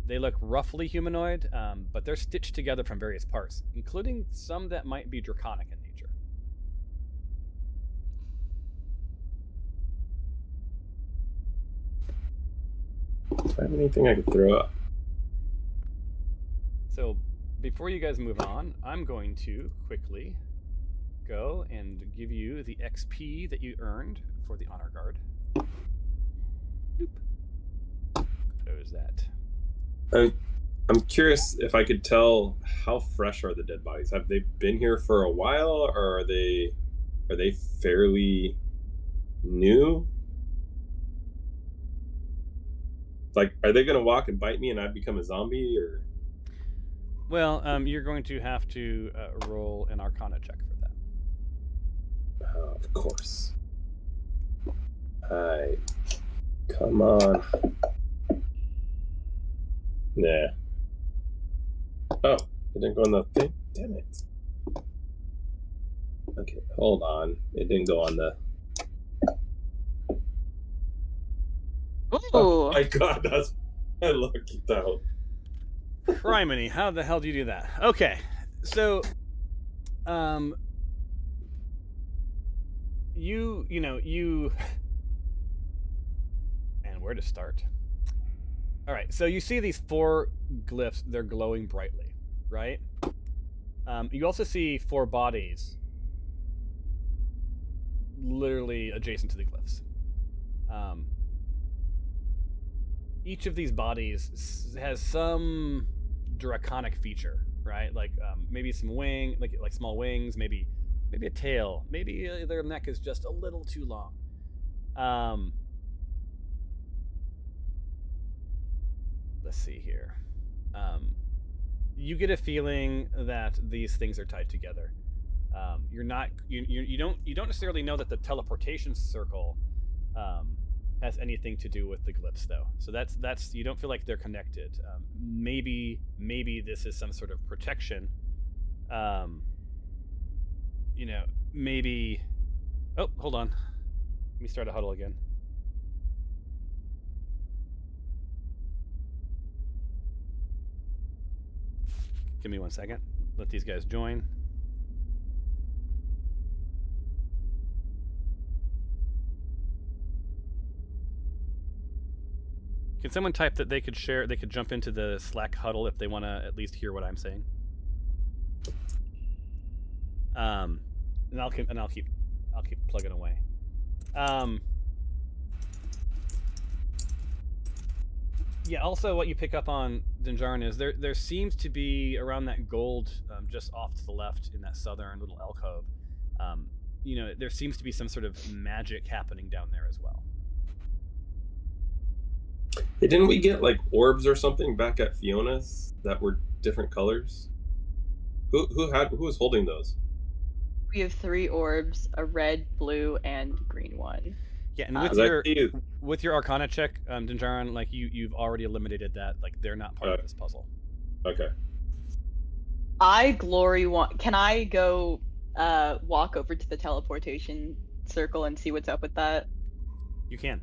S1: They look roughly humanoid, but they're stitched together from various parts, including some that might be draconic in nature.
S2: Do I have anything I could throw up?
S1: So before you guys move on, I'm going to quickly go and give you the XP that you earned for the honor guard. Boop. Close that.
S2: I'm curious if I could tell how fresh are the dead bodies. Have they been here for a while, or are they fairly new? Like, are they gonna walk and bite me and I become a zombie, or?
S1: Well, you're going to have to roll an Arcana check for that.
S2: Of course. Alright. Come on. Nah. Oh, it didn't go on the thing? Damn it. Okay, hold on. It didn't go on the...
S4: Ooh.
S2: Oh my god, that's... I looked out.
S1: Criminy, how the hell do you do that? Okay, so, you and where to start? All right, so you see these 4 glyphs, they're glowing brightly, right? You also see 4 bodies literally adjacent to the glyphs. Each of these bodies has some draconic feature, right? Like maybe some wing, like small wings, maybe a tail, maybe their neck is just a little too long. Let's see here. You get a feeling that these things are tied together. You don't necessarily know that the teleportation circle has anything to do with the glyphs, though. So that's you don't feel like they're connected. Maybe this is some sort of protection. Maybe. Oh, hold on. Let me start a huddle again. Give me 1 second. Let these guys join. Can someone type that they could jump into the Slack huddle if they want to at least hear what I'm saying? And I'll keep plugging away. Yeah. Also, what you pick up on, Dinjarin, is there seems to be around that gold, just off to the left in that southern little alcove. There seems to be some sort of magic happening down there as well.
S2: Hey, didn't we get like orbs or something back at Fiona's that were different colors? Who was holding those?
S4: We have 3 orbs, a red, blue, and green one.
S1: Yeah, and with your Arcana check, Dinjarin, like you've already eliminated that. Like they're not part of this puzzle.
S2: Okay.
S4: Can I go walk over to the teleportation circle and see what's up with that?
S1: You can.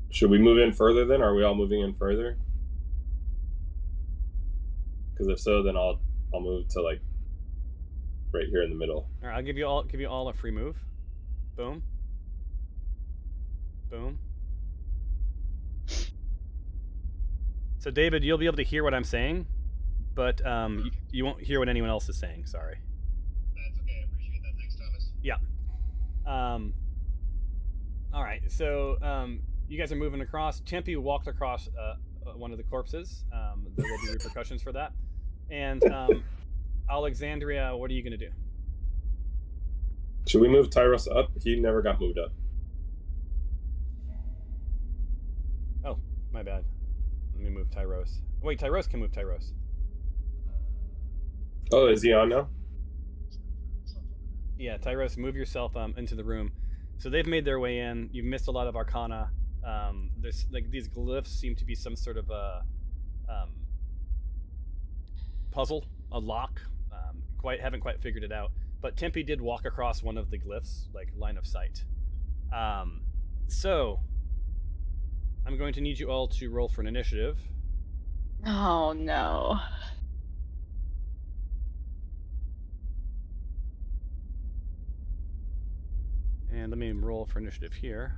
S2: Should we move in further then? Are we all moving in further? Because if so, then I'll move to like right here in the middle.
S1: All right, I'll give you all a free move. Boom. Boom. So David, you'll be able to hear what I'm saying, but you won't hear what anyone else is saying. Sorry.
S6: That's okay. I appreciate that. Thanks, Thomas.
S1: Yeah. All right. So you guys are moving across. Tempe walked across one of the corpses. There will be repercussions for that. And Alexandria, what are you going to do?
S2: Should we move Tyros up? He never got moved up.
S1: Oh, my bad. Let me move Tyros. Wait, Tyros can move Tyros.
S2: Oh, is he on now?
S1: Yeah, Tyros, move yourself into the room. So they've made their way in. You've missed a lot of Arcana. There's like these glyphs seem to be some sort of a puzzle, a lock. Haven't quite figured it out. But Tempe did walk across one of the glyphs, like line of sight. So I'm going to need you all to roll for an initiative.
S4: Oh no.
S1: And let me roll for initiative here.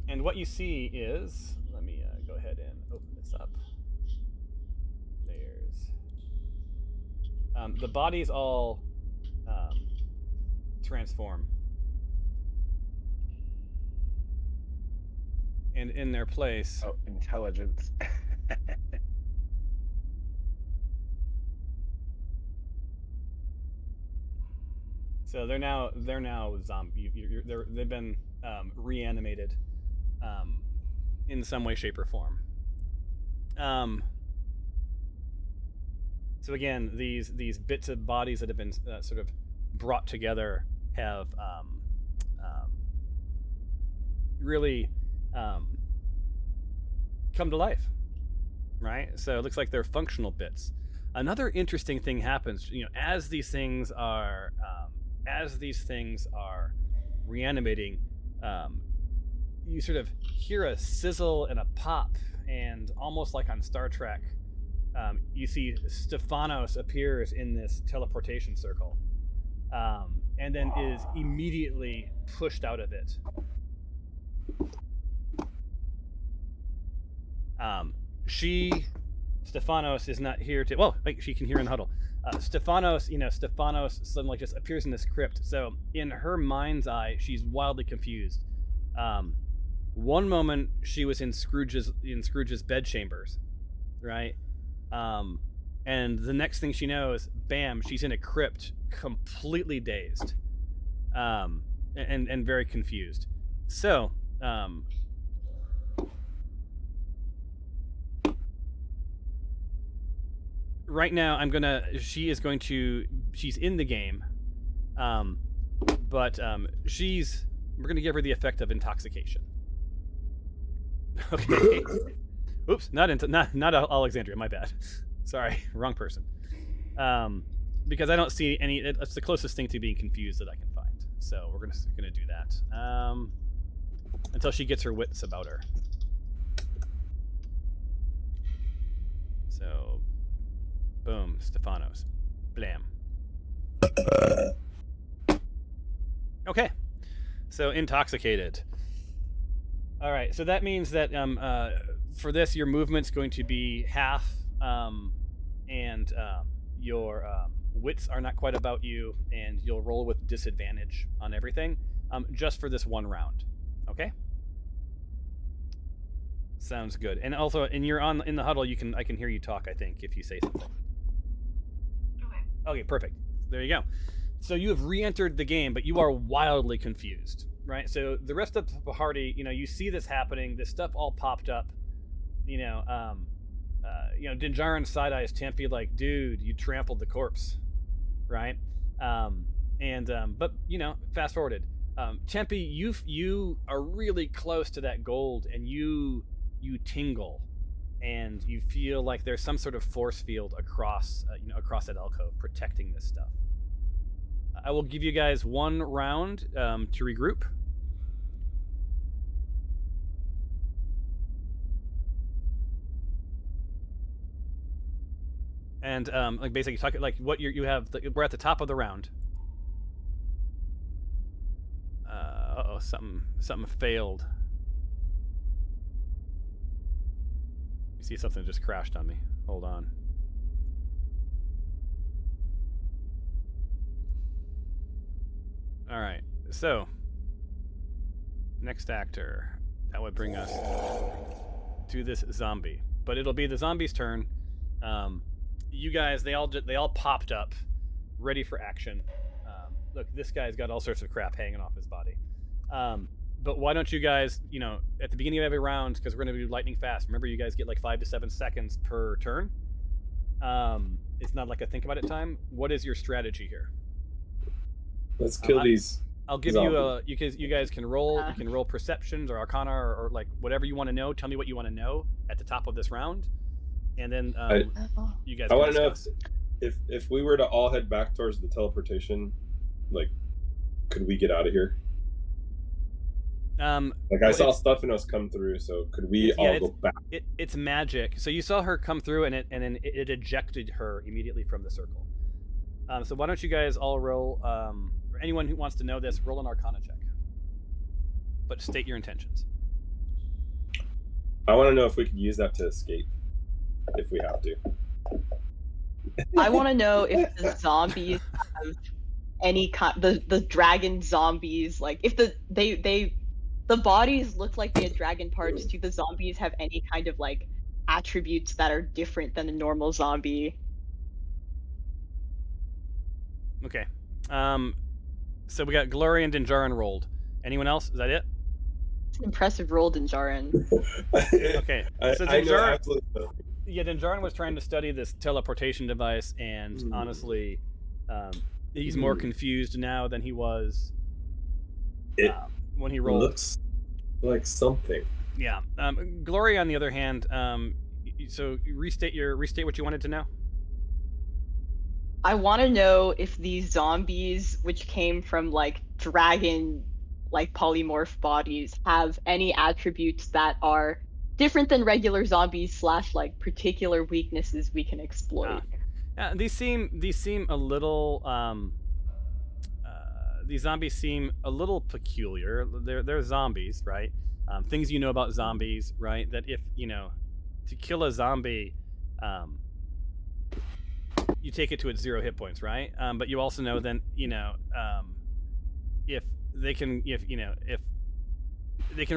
S1: And what you see is, let me go ahead and open this up. There's the bodies all transform. And in their place.
S5: Oh, intelligence.
S1: So they're now zombie. They've been reanimated in some way, shape, or form. So again, these bits of bodies that have been sort of brought together have really come to life, right? So it looks like they're functional bits. Another interesting thing happens, as these things are reanimating, you sort of hear a sizzle and a pop, and almost like on Star Trek, you see Stephanos appears in this teleportation circle, and then is immediately pushed out of it. Stephanos is not here to. Well, wait, she can hear in the huddle. Stephanos suddenly just appears in this crypt. So in her mind's eye, she's wildly confused. One moment she was in Scrooge's bedchambers, right? And the next thing she knows, bam, she's in a crypt, completely dazed, and very confused. So, right now she's in the game, but we're gonna give her the effect of intoxication. Okay. Oops, not Alexandria, my bad. Sorry, wrong person. Because I don't see any. It's the closest thing to being confused that I can find. So we're gonna do that until she gets her wits about her. So, boom, Stephanos, blam. Okay, so intoxicated. All right, so that means that for this, your movement's going to be half, and your wits are not quite about you, and you'll roll with disadvantage on everything, just for this one round. Okay. Sounds good. And also, you're in the huddle. I can hear you talk. I think if you say something. Okay, perfect. There you go. So you have re-entered the game, but you are wildly confused, right? So the rest of the party, you see this happening. This stuff all popped up. Dinjarin's side eyes Tempe like, dude, you trampled the corpse, right? But fast forwarded. Tempe, you are really close to that gold, and you tingle, and you feel like there's some sort of force field across that alcove protecting this stuff. I will give you guys one round to regroup. And basically talk like what you have. We're at the top of the round. Something failed. You see something just crashed on me. Hold on. All right. So next actor, that would bring us to this zombie, but it'll be the zombie's turn. You guys, they all popped up, ready for action. Look, this guy's got all sorts of crap hanging off his body. But why don't you guys, at the beginning of every round, because we're going to do lightning fast. Remember, you guys get like 5 to 7 seconds per turn. It's not like a think about it time. What is your strategy here?
S2: Let's kill these.
S1: I'll give
S2: zombies.
S1: you guys can roll. You can roll perceptions or arcana or like whatever you want to know. Tell me what you want to know at the top of this round. and then you guys.
S2: I
S1: can
S2: want to know
S1: discuss.
S2: if we were to all head back towards the teleportation, like, could we get out of here? Like, I saw Stephanos come through, so could we all go back?
S1: It's magic. So you saw her come through, and then it ejected her immediately from the circle. So why don't you guys all roll? Or anyone who wants to know this, roll an Arcana check. But state your intentions.
S2: I want to know if we could use that to escape, if we have to.
S4: I want to know if the zombies have any kind, the dragon zombies, like if the bodies look like they had dragon parts. Do the zombies have any kind of like attributes that are different than a normal zombie?
S1: Okay. So we got Glory and Dinjarin rolled. Anyone else? Is that it?
S4: It's an impressive roll, Dinjarin.
S1: Okay. So
S2: I know absolutely nothing.
S1: Yeah, Dinjarin was trying to study this teleportation device, and honestly, he's more confused now than he was when he rolled.
S2: Looks like something.
S1: Yeah. Glory, on the other hand, so restate what you wanted to know.
S4: I want to know if these zombies, which came from like dragon, like polymorph bodies, have any attributes that are different than regular zombies / like particular weaknesses we can exploit.
S1: These seem a little these zombies seem a little peculiar. They're zombies, right? Things you know about zombies, right? That if to kill a zombie, you take it to its 0 hit points, right? But you also know then if they can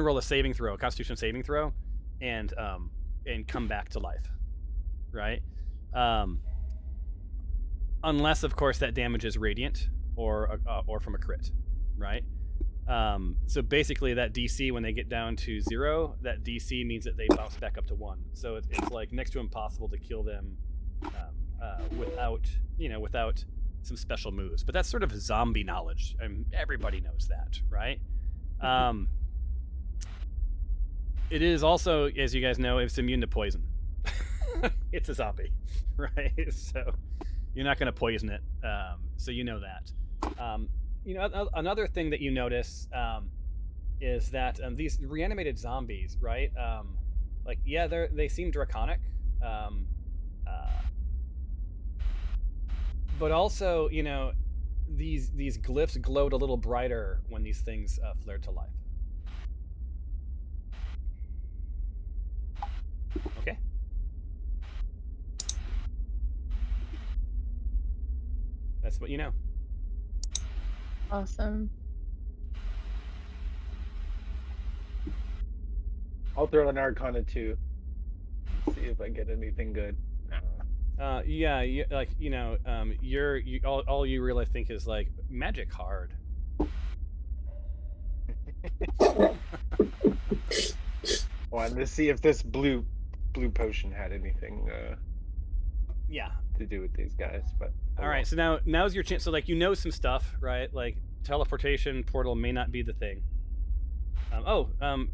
S1: roll a saving throw, a Constitution saving throw, and come back to life, right? Unless, of course, that damage is radiant or from a crit, right? So basically, that DC when they get down to 0, that DC means that they bounce back up to 1. So it's like next to impossible to kill them without some special moves. But that's sort of zombie knowledge. Everybody knows that, right? It is also, as you guys know, it's immune to poison. It's a zombie, right? So you're not going to poison it. So you know that. Another thing that you notice is that these reanimated zombies, right? They seem draconic. But also, these glyphs glowed a little brighter when these things flared to life. Okay. That's what you know.
S4: Awesome.
S5: I'll throw an Arcana too. See if I get anything good.
S1: All you really think is like magic hard.
S5: Wanted to see if this blue potion had anything to do with these guys, but
S1: all right. So now's your chance. So like some stuff, right? Like teleportation portal may not be the thing.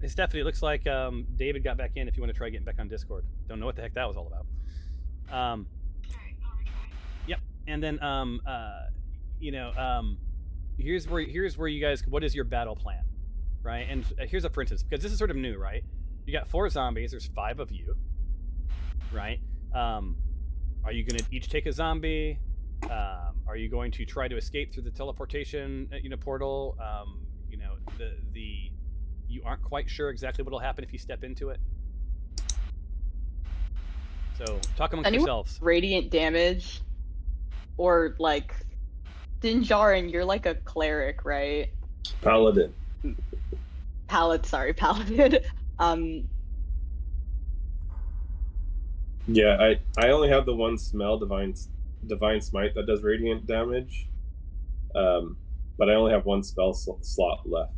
S1: Stephanie, it looks like David got back in. If you want to try getting back on Discord, don't know what the heck that was all about. Yep. And then here's where you guys. What is your battle plan, right? And here's for instance, because this is sort of new, right? You got 4 zombies. There's 5 of you, right? Are you going to each take a zombie? Are you going to try to escape through the teleportation, portal? You aren't quite sure exactly what will happen if you step into it. So talk amongst yourselves.
S4: Radiant damage, or like Dinjarin, you're like a cleric, right?
S2: Paladin.
S4: Paladin.
S2: Yeah, I only have the one smell, divine smite, that does radiant damage. But I only have one spell slot left.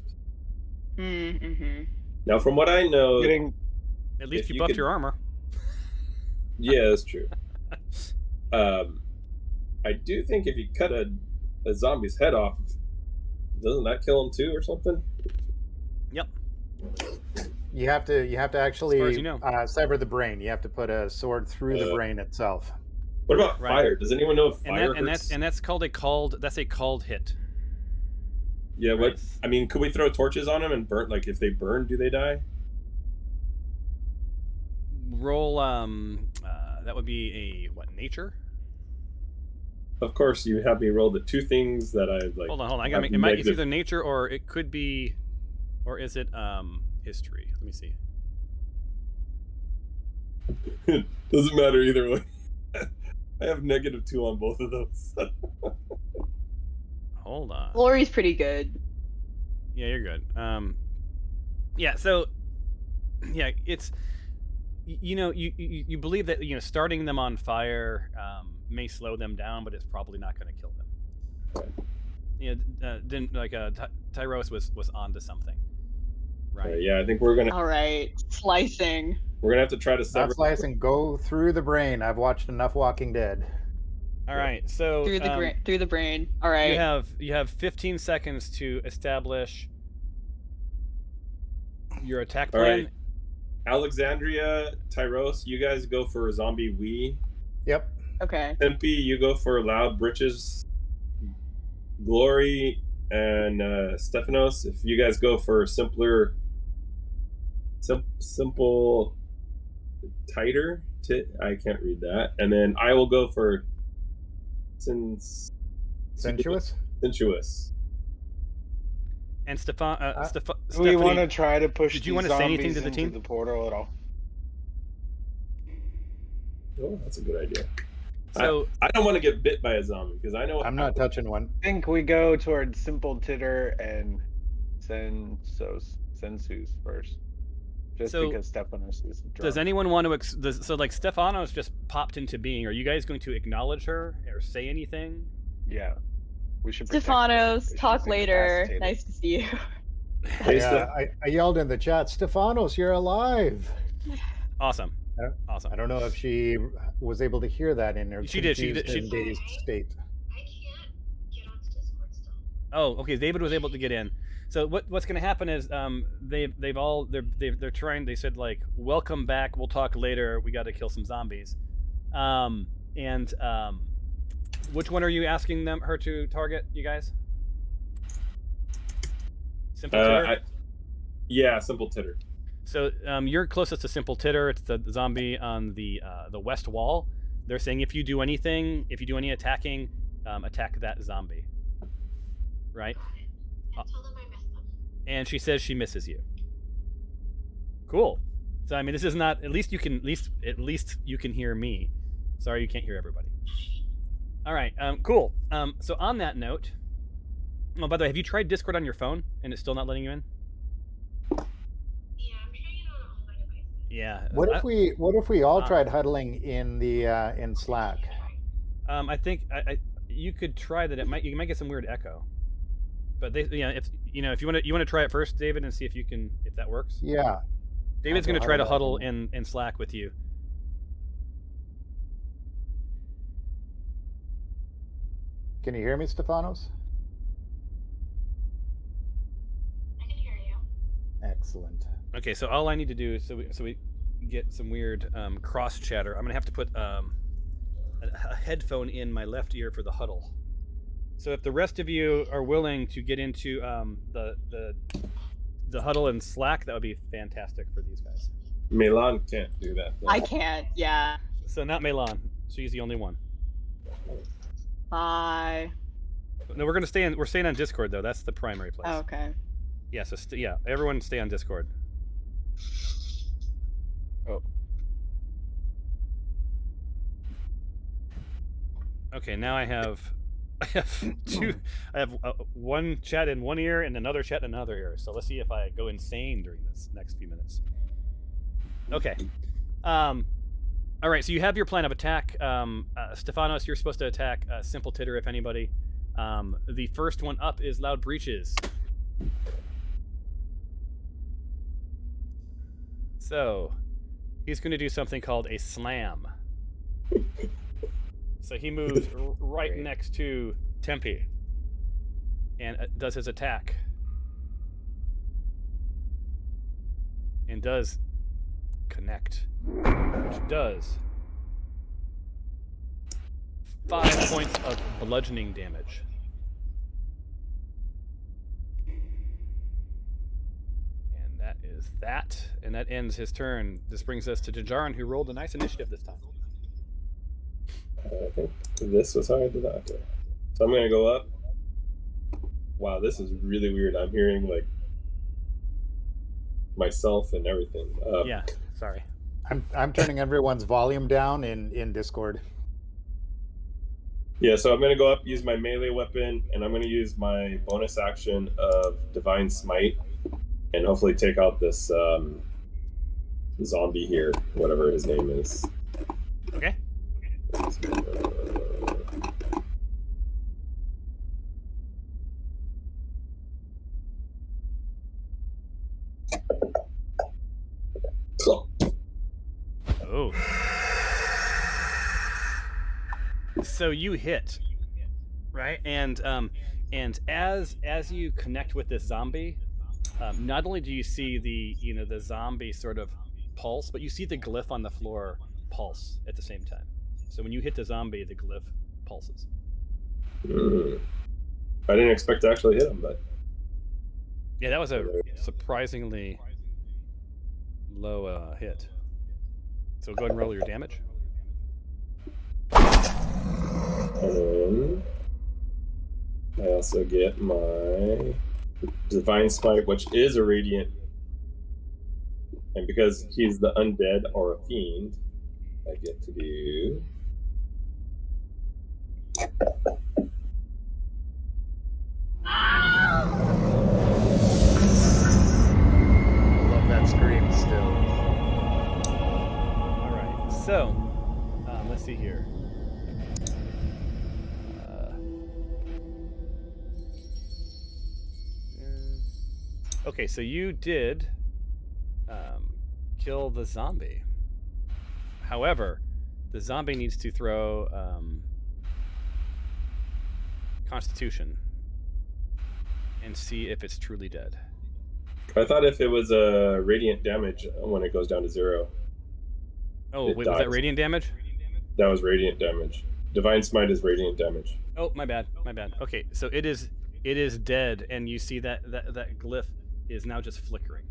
S4: Mm-hmm.
S2: Now, from what I know,
S1: at least you buffed your armor.
S2: Yeah, that's true. I do think if you cut a zombie's head off, doesn't that kill him too or something?
S1: Yep.
S3: You have to actually
S1: As far as you know.
S3: sever the brain. You have to put a sword through the brain itself.
S2: What about
S1: Right.
S2: fire? Does anyone know if fire hurts?
S1: That's called a called hit.
S2: Yeah,
S1: Right.
S2: what I mean, could we throw torches on them and burn? Like, if they burn, do they die?
S1: Roll that would be a nature?
S2: Of course, you have me roll the two things that I like.
S1: Hold on. I gotta make it's either nature or it could be, or is it history? Let me see.
S2: Doesn't matter either way. I have -2 on both of those.
S1: Hold on.
S4: Glory's pretty good.
S1: Yeah, you're good. Yeah, so yeah, it's you believe that starting them on fire may slow them down, but it's probably not going to kill them. Then Tyros was onto something, right?
S2: Yeah, I think we're gonna.
S4: All right, slicing.
S2: We're gonna have to try to sever.
S3: Not slicing. Go through the brain. I've watched enough Walking Dead.
S1: All right, so
S4: Through the brain. All right.
S1: You have 15 seconds to establish your attack plan.
S2: All right. Alexandria, Tyros, you guys go for zombie wee.
S3: Yep.
S4: Okay.
S2: Tempe, you go for loud britches. Glory and Stephanos, if you guys go for simple tighter. I can't read that. And then I will go for sensuous.
S1: And
S5: Do we want to try to push
S1: did you want to say anything to the team?
S5: The portal at all?
S2: Oh, that's a good idea.
S1: So
S2: I don't want to get bit by a zombie because I know
S3: I'm not touching one.
S5: I think we go towards Simple Titter and Sensus first. Just because Stephanos is drunk.
S1: Does anyone want to... So, like, Stephanos just popped into being. Are you guys going to acknowledge her or say anything?
S5: Yeah. We should protect
S4: Stephanos,
S5: her.
S4: talk
S5: She's
S4: later.
S5: incapacitated.
S4: Nice to see you.
S3: Yeah, I yelled in the chat, Stephanos, you're alive.
S1: Awesome. Awesome.
S3: I don't know if she was able to hear that in her
S1: She did.
S3: dazed state.
S6: I can't get onto Discord still.
S1: Oh, okay. David was able to get in. So what's going to happen is they're trying. They said, like, welcome back. We'll talk later. We got to kill some zombies. Which one are you asking her to target, you guys? Simple Titter?
S2: Yeah, Simple Titter.
S1: So you're closest to Simple Titter. It's the zombie on the west wall. They're saying if you do any attacking, attack that zombie. Right?
S6: And tell them I missed them.
S1: And she says she misses you. Cool. So I mean, this is not. At least you can hear me. Sorry, you can't hear everybody. All right. Cool. So on that note. Oh, by the way, have you tried Discord on your phone and it's still not letting you in?
S6: Yeah, I'm trying it on all my devices.
S1: Yeah.
S3: What if we all tried huddling in the in Slack?
S1: I think you could try that. You might get some weird echo. But if you want to try it first, David, and see if that works.
S3: Yeah.
S1: David's going to try to huddle in Slack with you.
S3: Can you hear me, Stephanos?
S6: I can hear you.
S3: Excellent.
S1: Okay, so all I need to do is so we get some weird cross chatter. I'm going to have to put a headphone in my left ear for the huddle. So if the rest of you are willing to get into the huddle in Slack, that would be fantastic for these guys.
S2: Milan can't do that. No.
S4: I can't. Yeah.
S1: So not Milan. She's the only one.
S4: Bye.
S1: No, we're staying on Discord though. That's the primary place.
S4: Oh, okay.
S1: Yeah. So everyone stay on Discord.
S5: Oh.
S1: Okay. Now I have two. I have one chat in one ear and another chat in another ear. So let's see if I go insane during this next few minutes. Okay. All right. So you have your plan of attack. Stephanos, you're supposed to attack Simple Titter, if anybody. The first one up is Loud Breaches. So he's going to do something called a slam. So he moves right next to Tempe and does his attack. and does connect, which does 5 points of bludgeoning damage. And that is that. And that ends his turn. This brings us to Jajaran, who rolled a nice initiative this time.
S2: I think this was how I did that. So I'm going to go up. Wow, this is really weird. I'm hearing like myself and everything.
S1: Yeah, sorry.
S3: I'm turning everyone's volume down in Discord.
S2: Yeah, so I'm going to go up, use my melee weapon, and I'm going to use my bonus action of Divine Smite, and hopefully take out this zombie here, whatever his name is.
S1: Okay. Oh. So you hit, right? And as you connect with this zombie, not only do you see the zombie sort of pulse, but you see the glyph on the floor pulse at the same time. So when you hit the zombie, the glyph pulses.
S2: I didn't expect to actually hit him, but
S1: yeah, that was a surprisingly low hit. So go ahead and roll your damage.
S2: And I also get my Divine Smite, which is a radiant. And because he's the undead or a fiend, I get to do.
S3: Love that scream still.
S1: All right, so let's see here. Okay, so you did kill the zombie. However, the zombie needs to throw Constitution and see if it's truly dead.
S2: I thought if it was a radiant damage when it goes down to 0.
S1: Oh,
S2: It
S1: wait, was that
S2: dies.
S1: radiant damage?
S2: That was radiant damage. Divine Smite is radiant damage.
S1: Oh, my bad. Okay, so it is dead, and you see that glyph is now just flickering.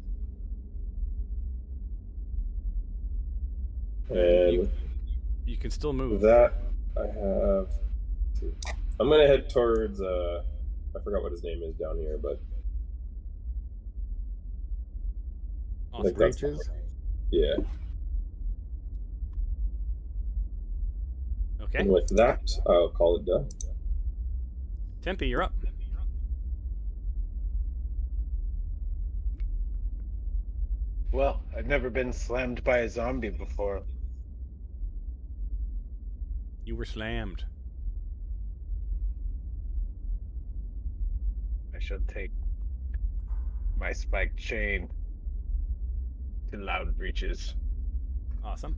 S2: And
S1: you can still move.
S2: with that, I have. I'm gonna head towards. I forgot what his name is down here, but I
S1: Awesome.
S2: think that's
S3: Breaches?
S2: yeah.
S1: Okay,
S2: And with that, I'll call it done.
S1: Tempe, you're up.
S5: Well, I've never been slammed by a zombie before.
S1: You were slammed.
S5: I shall take my spiked chain to loud reaches.
S1: Awesome.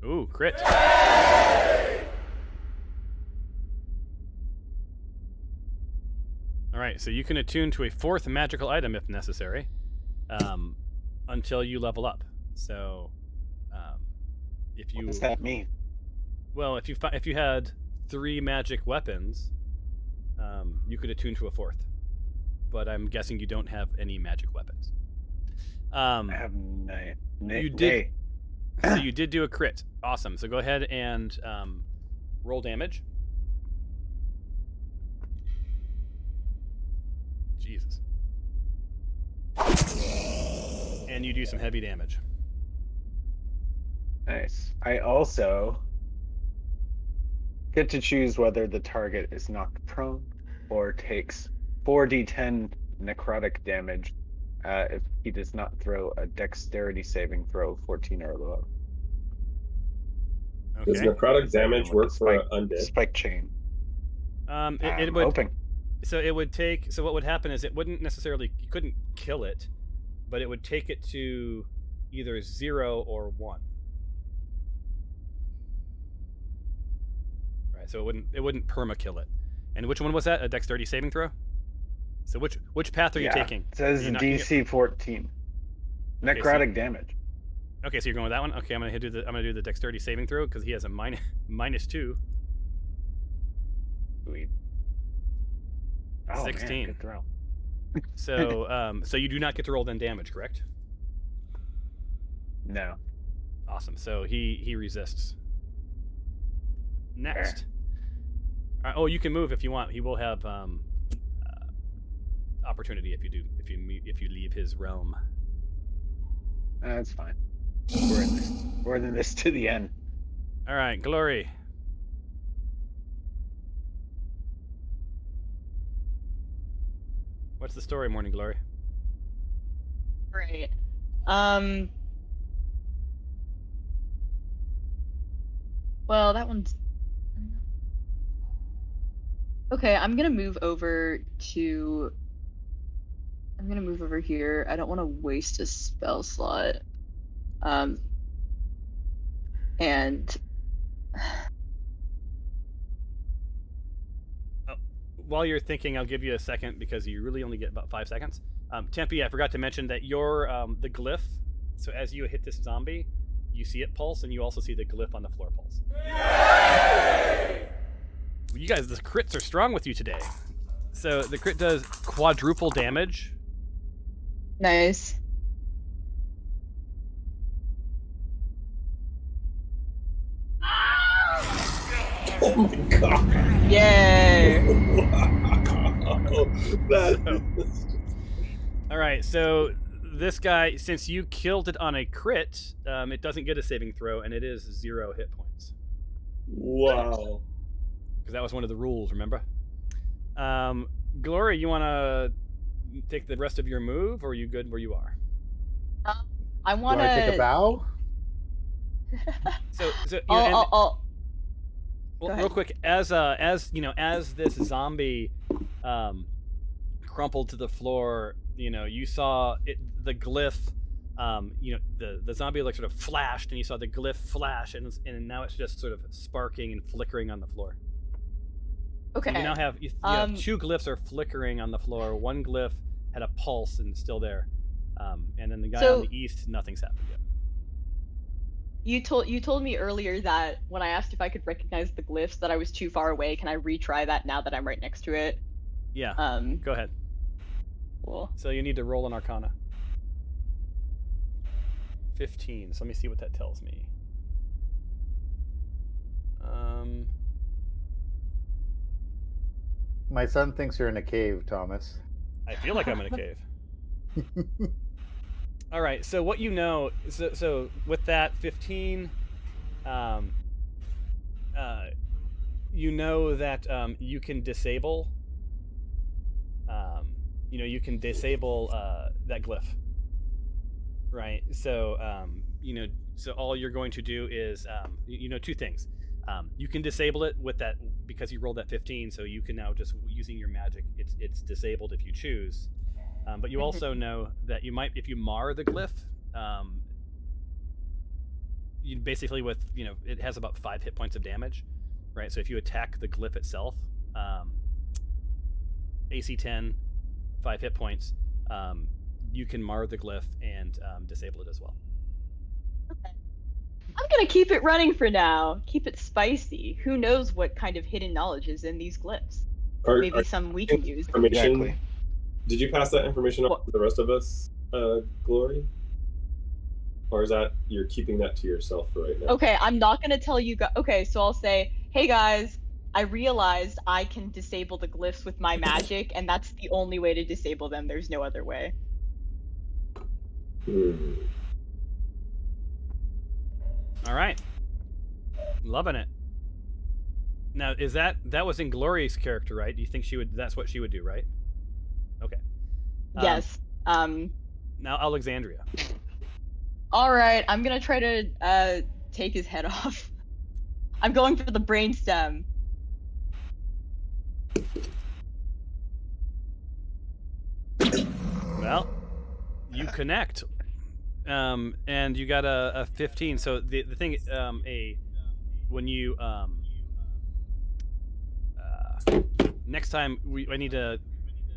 S1: Ooh, crit. All right, so you can attune to a 4th magical item if necessary, until you level up. So, if you
S5: What does that mean?
S1: well, if you had 3 magic weapons, you could attune to a 4th. But I'm guessing you don't have any magic weapons.
S5: I have nine.
S1: You did. So you did do a crit. Awesome. So go ahead and roll damage. Jesus. And you do some heavy damage.
S5: Nice. I also get to choose whether the target is knocked prone or takes 4d10 necrotic damage if he does not throw a dexterity saving throw of 14 or above.
S2: Does
S1: Okay.
S2: necrotic damage work for undead?
S5: Spike chain.
S1: It
S5: I'm
S1: would.
S5: hoping.
S1: So it would take. So what would happen is it wouldn't necessarily. You couldn't kill it, but it would take it to either 0 or 1. Right. So it wouldn't perma kill it. And which one was that? A dexterity saving throw? So which path are you taking?
S5: It says
S1: You're not gonna
S5: DC 14.
S1: Okay,
S5: Necrotic damage.
S1: Okay, so you're going with that one. Okay, I'm gonna do the dexterity saving throw because he has a -2.
S5: Sweet. Oh,
S1: 16.
S5: Man, good throw.
S1: So you do not get to roll then damage, correct?
S5: No.
S1: Awesome. So he resists. Next. Oh, you can move if you want. He will have opportunity if you leave his realm.
S5: That's fine. We're in this to the end.
S1: All right, Glory. What's the story, Morning Glory?
S4: Right. Well, that one's okay. I'm gonna move over here. I don't want to waste a spell slot. And
S1: while you're thinking, I'll give you a second because you really only get about 5 seconds. Tempe, I forgot to mention that your the glyph. So as you hit this zombie, you see it pulse, and you also see the glyph on the floor pulse. You guys, the crits are strong with you today. So the crit does quadruple damage.
S4: nice.
S2: Oh my god!
S4: Yay!
S1: All right, so this guy, since you killed it on a crit, it doesn't get a saving throw, and it is 0 hit points.
S2: Wow.
S1: Because that was one of the rules, remember? Glory, you want to take the rest of your move, or are you good where you are?
S4: I want
S3: Want to take a bow?
S1: So you know,
S4: I'll
S1: well,
S4: Go
S1: real
S4: ahead.
S1: quick, as this zombie crumpled to the floor, you saw the glyph. The zombie like sort of flashed, and you saw the glyph flash, and now it's just sort of sparking and flickering on the floor.
S4: Okay.
S1: So you now have you have 2 glyphs are flickering on the floor. One glyph had a pulse and is still there, and then the guy on the east, nothing's happened yet.
S4: You told me earlier that when I asked if I could recognize the glyphs that I was too far away. Can I retry that now that I'm right next to it?
S1: Yeah. Go ahead.
S4: Cool.
S1: So you need to roll an Arcana. 15. So let me see what that tells me.
S3: My son thinks you're in a cave, Thomas.
S1: I feel like I'm in a cave. All right. So what you know? So with that 15, you know that you can disable. You can disable that glyph. Right. So so all you're going to do is 2 things. You can disable it with that because you rolled that 15, so you can now just using your magic, it's disabled if you choose. But you also know that you might, if you mar the glyph, you basically it has about 5 hit points of damage, right? So if you attack the glyph itself, AC 10, 5 hit points, you can mar the glyph and disable it as well.
S4: Okay. I'm gonna keep it running for now. Keep it spicy. Who knows what kind of hidden knowledge is in these glyphs? Maybe some we can use.
S2: Information. Did you pass that information on to the rest of us, Glory? Or is that you're keeping that to yourself for right now?
S4: Okay, I'm not gonna tell you guys. Okay, so I'll say, hey guys, I realized I can disable the glyphs with my magic, and that's the only way to disable them. There's no other way.
S1: All right. Loving it. Now, is that was in Glory's character, right? Do you think that's what she would do, right? Okay.
S4: Yes.
S1: Now Alexandria.
S4: All right, I'm gonna try to take his head off. I'm going for the brainstem.
S1: Well, you connect, and you got a 15. So the thing, when you next time I need to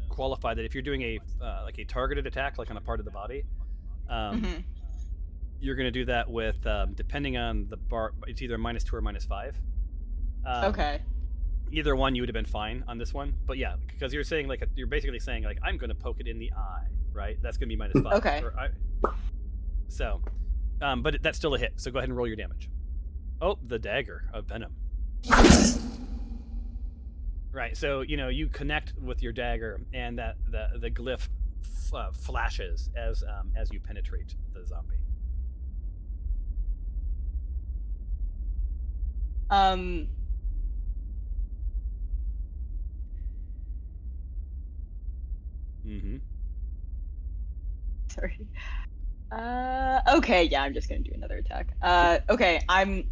S1: qualify that if you're doing a like a targeted attack, like on a part of the body,
S4: Mhm.
S1: you're going to do that with depending on the bar. It's either -2 or -5.
S4: Okay.
S1: Either one, you would have been fine on this one. But yeah, because you're saying like you're basically saying like I'm going to poke it in the eye, right? That's going to be -5.
S4: Okay.
S1: So, but that's still a hit. So go ahead and roll your damage. Oh, the dagger of venom. Right. So you connect with your dagger, and that the glyph flashes as you penetrate the zombie. Mm-hmm.
S4: Sorry. Okay, yeah, I'm just gonna do another attack. Okay, I'm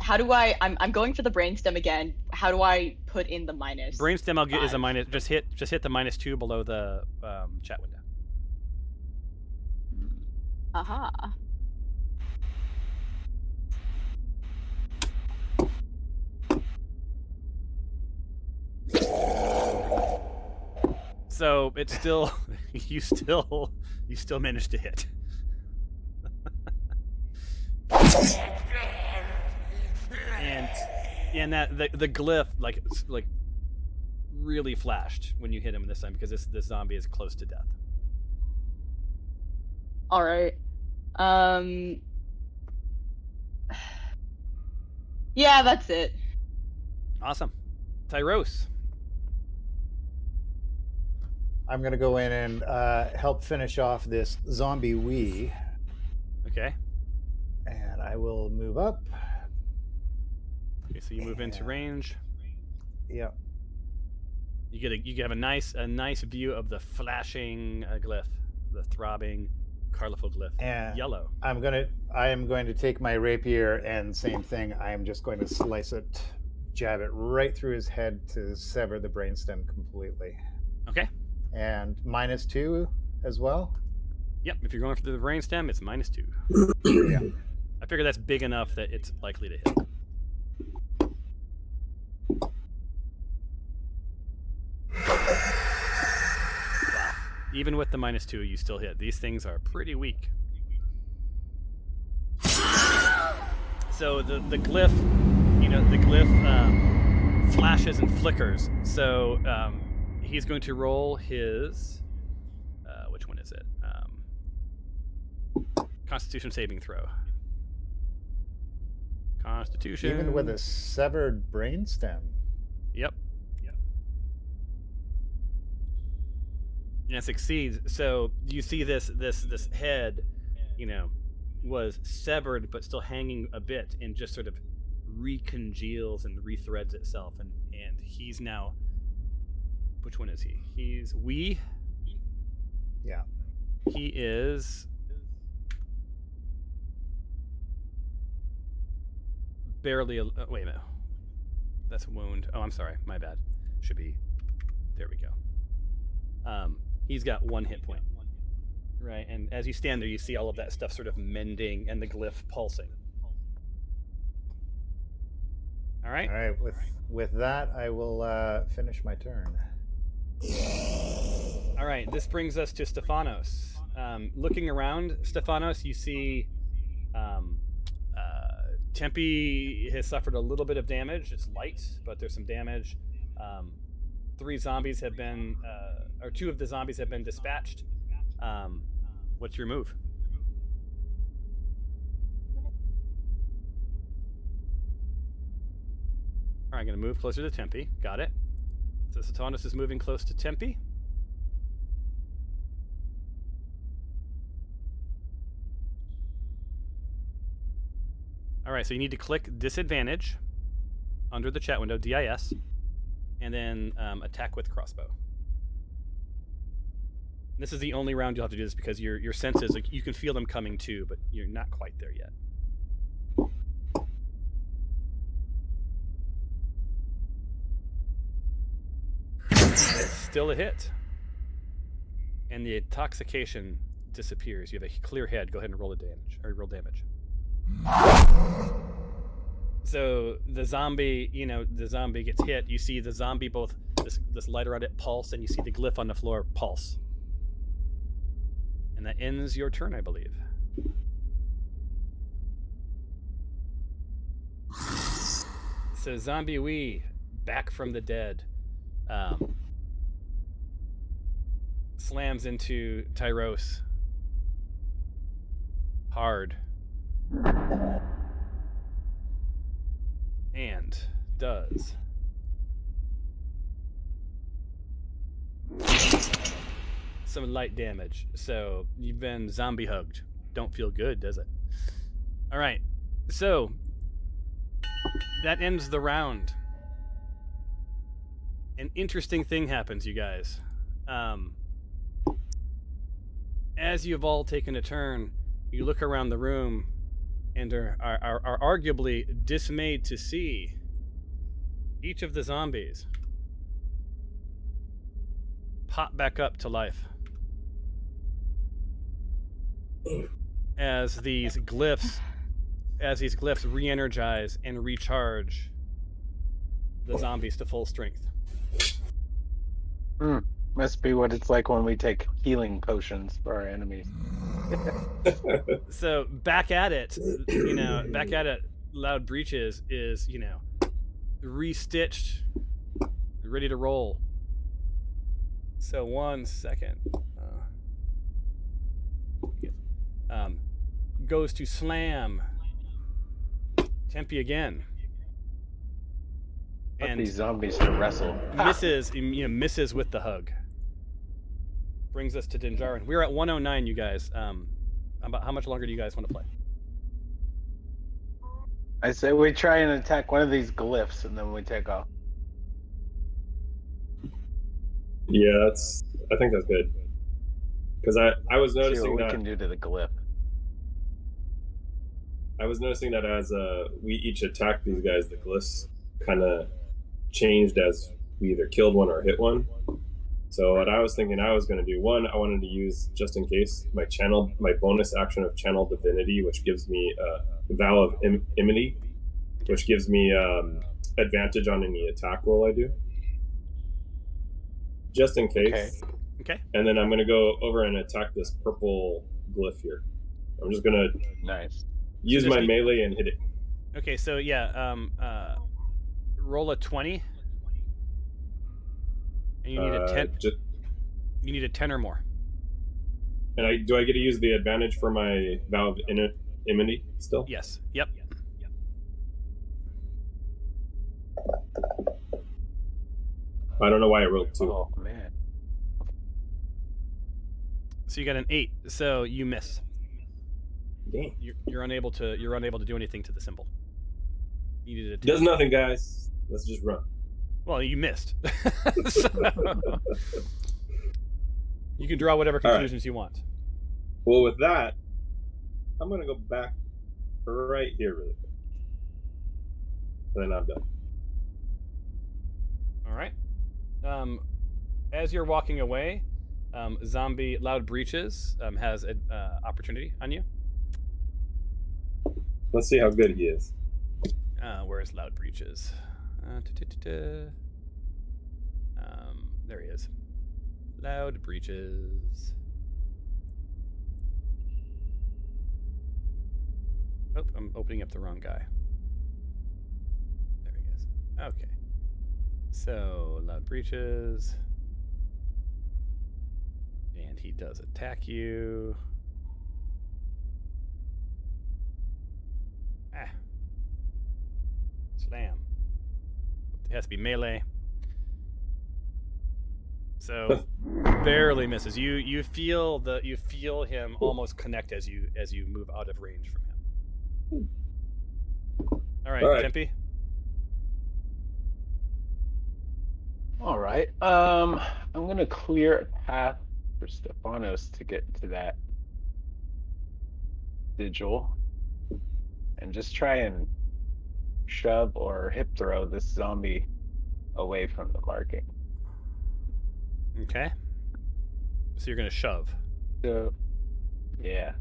S4: going for the brainstem again. How do I put in the minus?
S1: Brainstem I'll get is a
S4: 5?
S1: minus. Just hit the -2 below the chat window.
S4: Aha.
S1: So it's still you still managed to hit. and that the glyph like really flashed when you hit him this time because this zombie is close to death.
S4: All right. Yeah, that's it.
S1: Awesome. Tyros.
S3: I'm gonna go in and help finish off this zombie wee,
S1: Okay.
S3: and I will move up.
S1: Okay, so you move into range.
S3: Yep.
S1: You have a nice view of the flashing glyph, the throbbing colorful glyph.
S3: And
S1: Yellow.
S3: I am going to take my rapier and same thing. I am just going to slice it, jab it right through his head to sever the brainstem completely.
S1: Okay.
S3: And -2 as well.
S1: Yep. If you're going for the brainstem, it's -2.
S3: Yeah.
S1: I figure that's big enough that it's likely to hit. Wow. Even with the -2, you still hit. These things are pretty weak. So the glyph, flashes and flickers. So he's going to roll his. Which one is it? Constitution saving throw. Constitution.
S3: Even with a severed brainstem.
S1: Yep. And it succeeds. So you see this head, was severed but still hanging a bit and just sort of recongeals and rethreads itself. And he's now. Which one is he? He's Wee.
S3: Yeah.
S1: He is barely. Wait a minute. That's a wound. Oh, I'm sorry. My bad. Should be. There we go. He's got 1 hit point. Right, and as you stand there, you see all of that stuff sort of mending and the glyph pulsing. All right.
S3: All right. With that, I will finish my turn.
S1: All right. This brings us to Stephanos. Looking around, Stephanos, you see Tempe has suffered a little bit of damage. It's light, but there's some damage. 3 zombies have been, or 2 of the zombies have been dispatched. What's your move? All right, I'm going to move closer to Tempe. Got it. So Stephanos is moving close to Tempe. All right, so you need to click disadvantage under the chat window, DIS, and then attack with crossbow. This is the only round you'll have to do this because your senses, like, you can feel them coming too, but you're not quite there yet. Still a hit. And the intoxication disappears. You have a clear head. Go ahead and roll damage. So the zombie gets hit. You see the zombie both this light around it pulse, and you see the glyph on the floor pulse. And that ends your turn, I believe. So Zombie Wee, back from the dead, slams into Tyros hard. And does some light damage. So you've been zombie hugged. Don't feel good, does it? All right. So that ends the round. An interesting thing happens, you guys. As you've all taken a turn, you look around the room and are arguably dismayed to see each of the zombies pop back up to life as these glyphs re-energize and recharge the zombies to full strength.
S5: Must be what it's like when we take healing potions for our enemies.
S1: So back at it, Loud Breaches is, restitched, ready to roll. So 1 second. Goes to slam Tempe again.
S5: And these zombies to wrestle.
S1: misses with the hug. Brings us to Dinjarin. We're at 109, you guys. About how much longer do you guys want to play?
S5: I say we try and attack one of these glyphs and then we take off.
S2: Yeah, I think that's good. Because I was
S5: See
S2: noticing
S5: what we
S2: that
S5: can do to the glyph.
S2: I was noticing that as we each attacked these guys, the glyphs kind of changed as we either killed one or hit one. So what I was thinking I was going to do, one, I wanted to use, just in case, my bonus action of Channel Divinity, which gives me Vow of Immunity, which gives me advantage on any attack roll I do. Just in case.
S1: Okay.
S2: And then I'm going to go over and attack this purple glyph here. I'm just going to use my melee and hit it.
S1: Okay, so yeah, roll a 20. And you need a 10. You need a 10 or more.
S2: And do I get to use the advantage for my Vow of Immunity still?
S1: Yes. Yep.
S2: I don't know why I rolled 2.
S5: Oh man.
S1: So you got an 8. So you miss.
S2: Dang.
S1: You're unable to do anything to the symbol. You needed a 10.
S2: Does nothing, guys. Let's just run.
S1: Well, you missed. So, you can draw whatever conclusions you want.
S2: Well, with that, I'm going to go back right here really quick. And then I'm done.
S1: All right. As you're walking away, Zombie Loud Breaches has an opportunity on you.
S2: Let's see how good he is.
S1: Where's Loud Breaches? There he is. Loud Breaches. Oh, I'm opening up the wrong guy. There he is. Okay. So, Loud Breaches. And he does attack you. Slam. It has to be melee. So barely misses. You feel him almost connect as you move out of range from him. All right. Tempe.
S5: All right. I'm gonna clear a path for Stephanos to get to that sigil, and just try and shove or hip throw this zombie away from the marking.
S1: Okay. So you're gonna shove.
S5: So, yeah.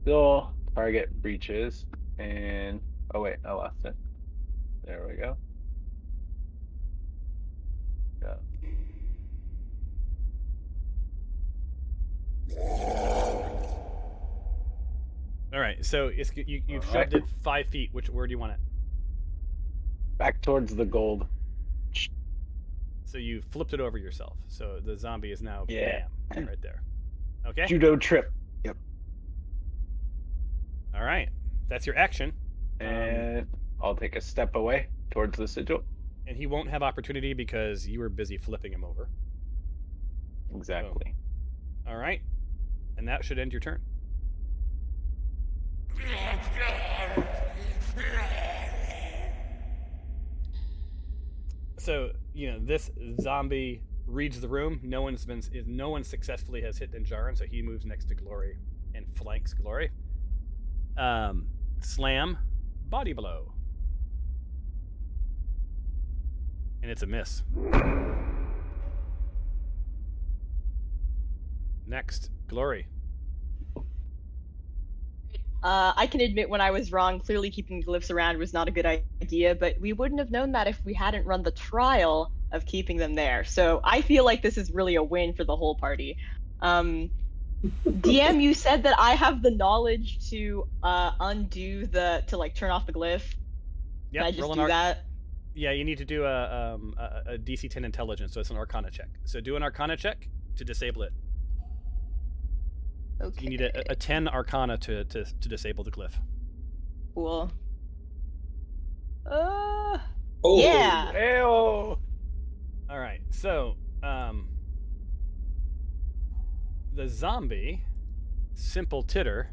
S5: Still target breaches, and oh wait, I lost it. There we go. Yeah.
S1: right. So you've
S5: All right.
S1: shoved it 5 feet. Where do you want it?
S5: Back towards the gold.
S1: So you flipped it over yourself. So the zombie is now
S5: Yeah.
S1: bam right there. Okay.
S5: Judo trip. Yep.
S1: All right. That's your action.
S5: And I'll take a step away towards the sigil.
S1: And he won't have opportunity because you were busy flipping him over.
S5: Exactly.
S1: All right. And that should end your turn. So, this zombie reads the room. No one successfully has hit Denjarin, so he moves next to Glory and flanks Glory. Slam, body blow. And it's a miss. Next, Glory.
S4: I can admit when I was wrong. Clearly, keeping glyphs around was not a good idea, but we wouldn't have known that if we hadn't run the trial of keeping them there. So I feel like this is really a win for the whole party. DM, you said that I have the knowledge to undo to turn off the glyph.
S1: Yep,
S4: Can I just do that?
S1: Yeah, you need to do a DC 10 intelligence, so it's an Arcana check. So do an Arcana check to disable it.
S4: Okay.
S1: You need a 10 Arcana to disable the glyph.
S4: Cool.
S2: Oh.
S4: Yeah.
S5: Ew.
S1: All right, so the zombie, Simple Titter.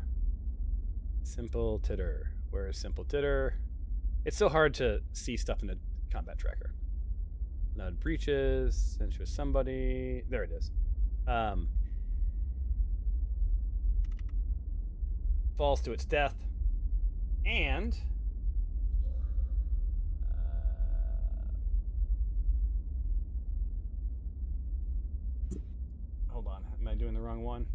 S1: Where is Simple Titter? It's so hard to see stuff in a combat tracker. Loud breaches, sensuous somebody. There it is. Falls to its death, and hold on, am I doing the wrong one?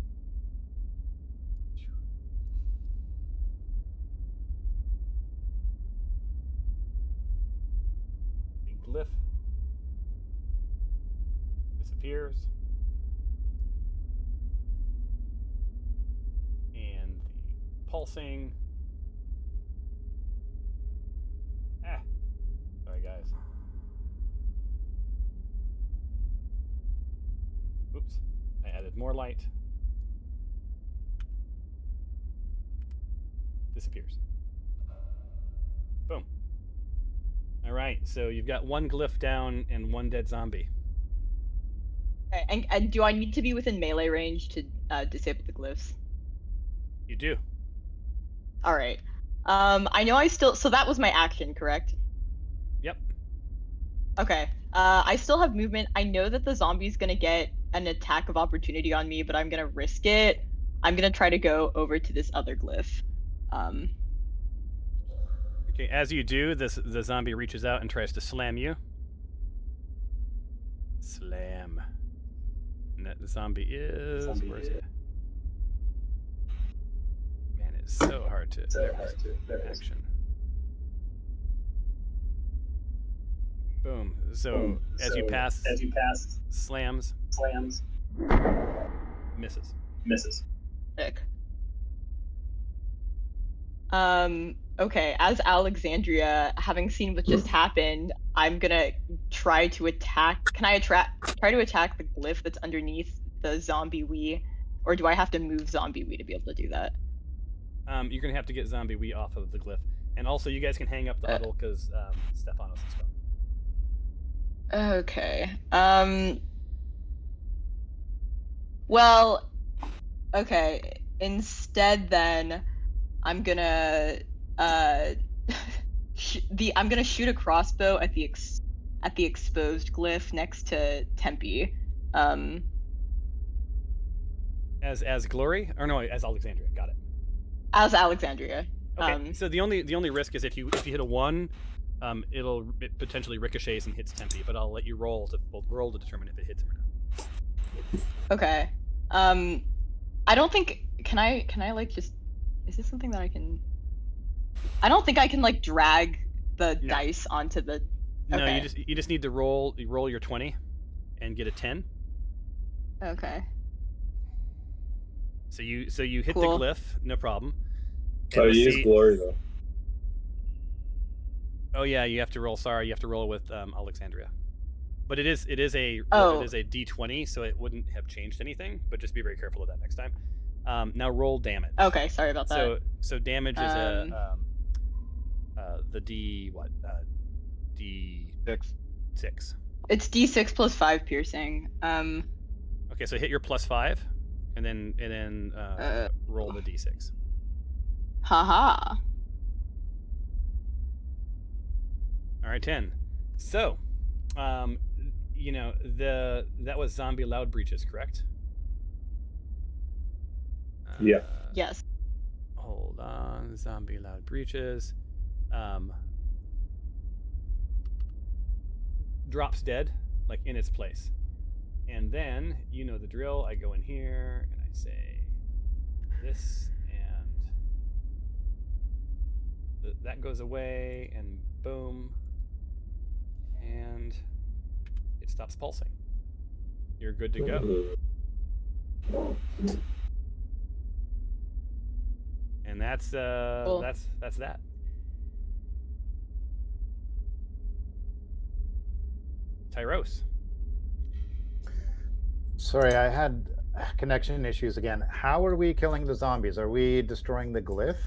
S1: Big glyph disappears, and the pulsing. Sorry, guys. Oops, I added more light. Disappears. Boom. All right, so you've got one glyph down and one dead zombie.
S4: Okay, and do I need to be within melee range to disable the glyphs?
S1: You do.
S4: All right. I know so that was my action, correct?
S1: Yep.
S4: Okay. I still have movement. I know that the zombie's gonna get an attack of opportunity on me, but I'm gonna risk it. I'm gonna try to go over to this other glyph.
S1: Okay, as you do, the zombie reaches out and tries to slam you. Slam. And that zombie is... Where is it? Man, it's so hard to... There it is. Action. Boom. So, as you pass, slams. Misses.
S4: Sick. Okay, as Alexandria, having seen what just happened, I'm gonna try to attack. Can I try to attack the glyph that's underneath the zombie Wee? Or do I have to move zombie Wee to be able to do that?
S1: You're gonna have to get zombie Wee off of the glyph. And also, you guys can hang up the huddle, because Stephanos is gone.
S4: Okay. Well, okay. Instead, then, I'm gonna I'm gonna shoot a crossbow at the exposed glyph next to Tempe.
S1: As Glory? Or no, as Alexandria. Got it.
S4: As Alexandria.
S1: Okay. So the only risk is if you hit a 1, it potentially ricochets and hits Tempe, but I'll let you roll to determine if it hits him or not.
S4: Okay. I don't think can I just is this something that I can I don't think I can drag the dice onto the
S1: No, you just need to roll your 20 and get a 10.
S4: Okay.
S1: So you hit
S4: Cool.
S1: the glyph, no problem.
S2: So I use glory though.
S1: Oh yeah, you have to roll. Sorry, you have to roll with Alexandria. But it is a
S4: Oh.
S1: it is a D20, so it wouldn't have changed anything. But just be very careful of that next time. Now roll damage.
S4: Okay, sorry about that.
S1: So damage is the D what
S5: Six.
S1: D6.
S4: It's D6 plus 5 piercing.
S1: Okay, so hit your +5, and then roll the D6.
S4: Haha.
S1: All right, 10. So, you know, that was zombie loud breaches, correct?
S2: Yeah.
S4: Yes.
S1: Hold on, zombie loud breaches. Drops dead, like in its place. And then, you know the drill, I go in here and I say this, and that goes away, and boom, and it stops pulsing. You're good to go. And that's
S4: Cool.
S1: that's that. Tyros.
S3: Sorry, I had connection issues again. How are we killing the zombies? Are we destroying the glyph?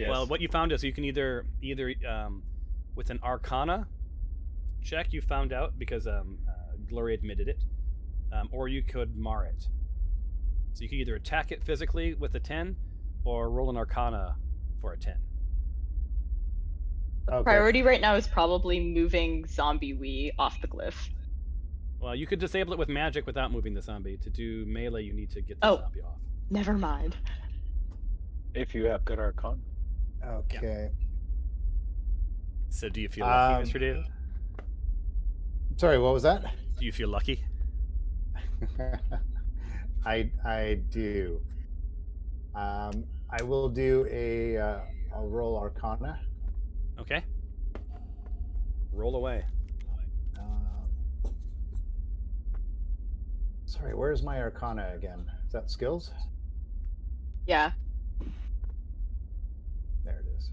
S1: Well, what you found is you can either with an Arcana check, you found out because Glory admitted it, or you could mar it. So you can either attack it physically with a 10, or roll an Arcana for a 10.
S3: Okay.
S4: Priority right now is probably moving Zombie Wee off the glyph.
S1: Well, you could disable it with magic without moving the zombie. To do melee, you need to get the
S4: Oh.
S1: zombie off.
S4: Never mind.
S5: If you have good Arcana.
S3: Okay.
S1: So do you feel lucky, Mr. David?
S3: Sorry, what was that?
S1: Do you feel lucky?
S3: I do. I will do I'll roll Arcana.
S1: Okay. Roll away.
S3: Sorry, where's my Arcana again? Is that skills?
S4: Yeah.
S3: There it is.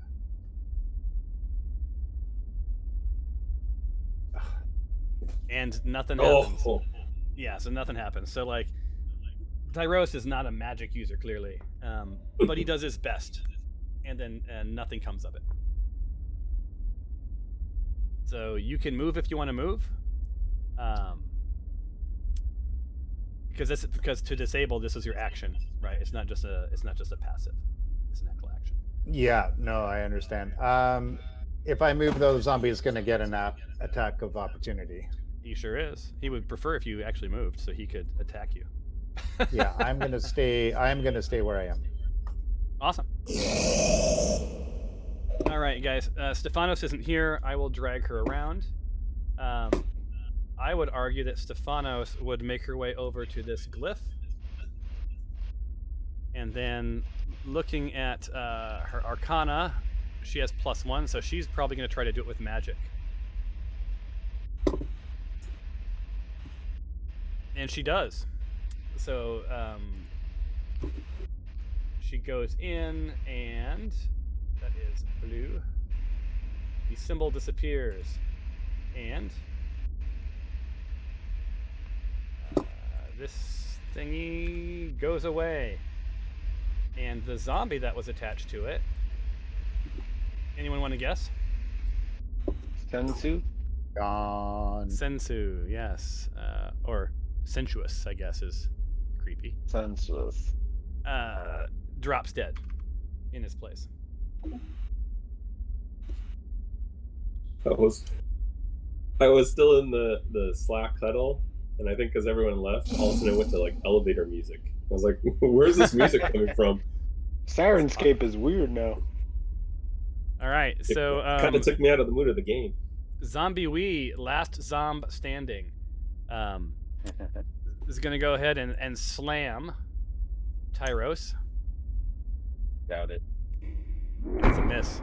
S1: And nothing happens.
S2: Oh.
S1: Yeah, so nothing happens. So like, Tyros is not a magic user, clearly, but he does his best, and then nothing comes of it. So you can move if you want to move, because to disable this is your action, right? It's not just a passive. It's an actual action.
S3: Yeah, no, I understand. If I move those zombies, going to get an attack of opportunity.
S1: He sure is. He would prefer if you actually moved, so he could attack you.
S3: Yeah, I'm going to stay. I'm going to stay where I am.
S1: Awesome. All right, guys. Stefanos isn't here. I will drag her around. I would argue that Stefanos would make her way over to this glyph. And then looking at her Arcana, she has +1, so she's probably going to try to do it with magic. And she does. So she goes in, and that is blue. The symbol disappears, and this thingy goes away. And the zombie that was attached to it, anyone want to guess?
S5: Sensu?
S3: Gone.
S1: Sensu, yes. Or sensuous, I guess, is creepy.
S5: Senseless.
S1: Drops dead in his place.
S2: I was still in the Slack huddle, and I think because everyone left, all of a sudden it went to like elevator music. I was like, "Where's this music coming from?"
S5: Sirenscape is weird now.
S1: All right, so
S2: kind of took me out of the mood of the game.
S1: Zombie Wee, last zomb standing, is going to go ahead and slam Tyros.
S5: Doubt it.
S1: It's a miss.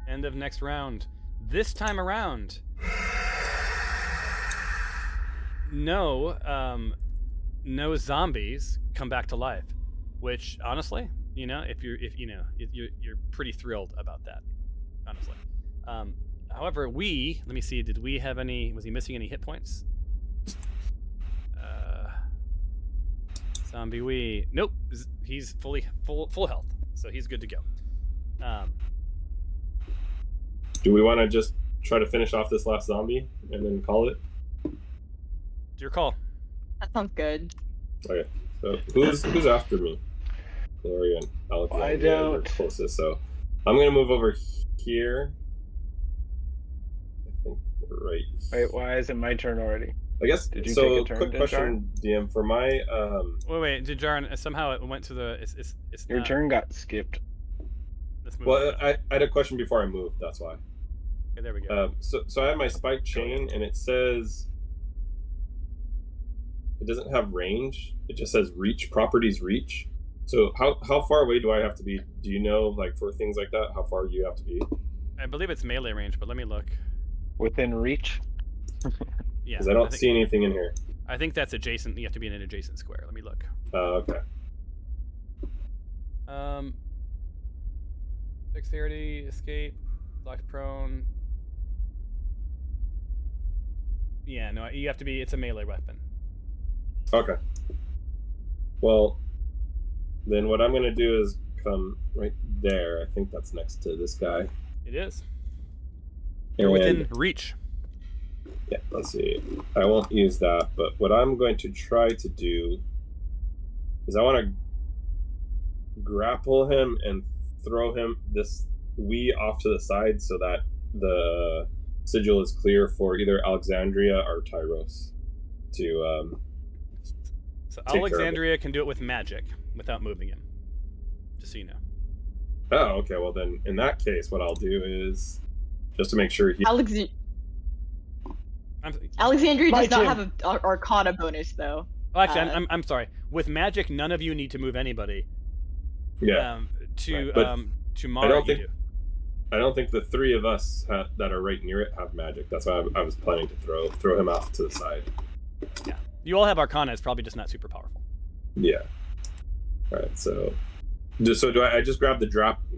S1: End of next round. This time around, no, no zombies come back to life, which honestly, if you're pretty thrilled about that, honestly. However, let me see, did we have any? Was he missing any hit points? Zombie Wee. Nope. He's full health, so he's good to go.
S2: Do we want to just try to finish off this last zombie and then call it?
S1: It's your call.
S4: That sounds good.
S2: Okay. So who's after me? Gloria and Alexandria are closest. So I'm gonna move over here. I think right.
S5: Wait, why is it my turn already?
S2: I guess.
S5: Did you
S2: so.
S5: take a turn,
S2: Quick question, DM, for my
S1: Wait, Dijarin, somehow it went to the. It's
S5: Your
S1: not,
S5: turn got skipped.
S1: Let's move
S2: Well,
S1: on.
S2: I had a question before I moved. That's why.
S1: Okay, there we go.
S2: So I have my spike chain, and it says it doesn't have range. It just says reach, properties reach. So how far away do I have to be? Do you know, like, for things like that, how far you have to be?
S1: I believe it's melee range, but let me look.
S5: Within reach?
S1: Yeah.
S2: Because I don't see anything in here.
S1: I think that's adjacent. You have to be in an adjacent square. Let me look.
S2: Okay.
S1: Dexterity, escape, locked prone. Yeah, no, you have to be. It's a melee weapon.
S2: Okay. Well, then what I'm gonna do is come right there. I think that's next to this guy.
S1: It is. You're within reach.
S2: Yeah, let's see. I won't use that, but what I'm going to try to do is I want to grapple him and throw him this Wee off to the side so that the sigil is clear for either Alexandria or Tyros to
S1: So
S2: take
S1: Alexandria can do it with magic without moving him. Just so you know.
S2: Oh, okay. Well, then in that case, what I'll do is just to make sure he.
S4: Alexandria does not
S5: Jim.
S4: have an Arcana bonus, though.
S1: Oh, actually, I'm sorry. With magic, none of you need to move anybody.
S2: Yeah.
S1: To
S2: Right.
S1: to Mara, you do.
S2: I don't think the three of us that are right near it have magic. That's why I was planning to throw him off to the side.
S1: Yeah. You all have Arcana. It's probably just not super powerful.
S2: Yeah. All right. So do I just grab the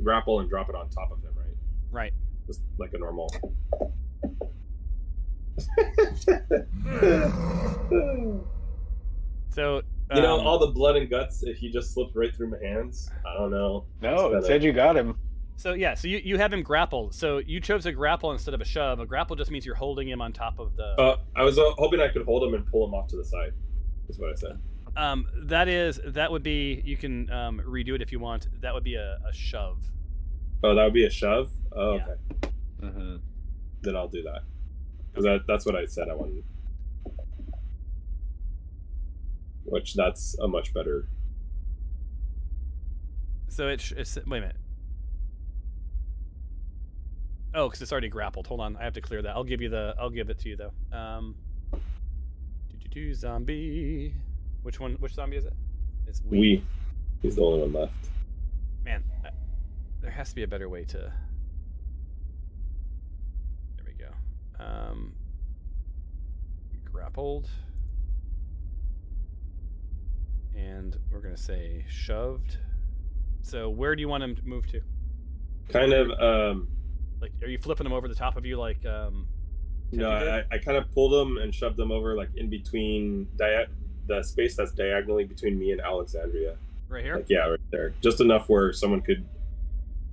S2: grapple and drop it on top of him, right?
S1: Right.
S2: Just like a normal.
S1: So
S2: all the blood and guts. If he just slipped right through my hands, I don't know.
S5: No, it said you got him.
S1: So yeah, so you have him grappled. So you chose a grapple instead of a shove. A grapple just means you're holding him on top of the.
S2: I was hoping I could hold him and pull him off to the side. Is what I said.
S1: That would be. You can redo it if you want. That would be a shove.
S2: Oh, that would be a shove. Oh,
S1: Yeah.
S2: okay.
S5: Mm-hmm.
S2: Then I'll do that. Because that's what I said I wanted. Which that's a much better.
S1: So it's wait a minute. Oh, because it's already grappled. Hold on, I have to clear that. I'll give it to you though. Zombie. Which one? Which zombie is it? It's
S2: Wee. He's the only one left.
S1: Man, there has to be a better way to. There we go. Grappled. And we're gonna say shoved. So where do you want him to move to?
S2: Kind of.
S1: Like, are you flipping him over the top of you like?
S2: No, I kind of pulled him and shoved him over like in between the space that's diagonally between me and Alexandria.
S1: Right here.
S2: Like, yeah, right there. Just enough where someone could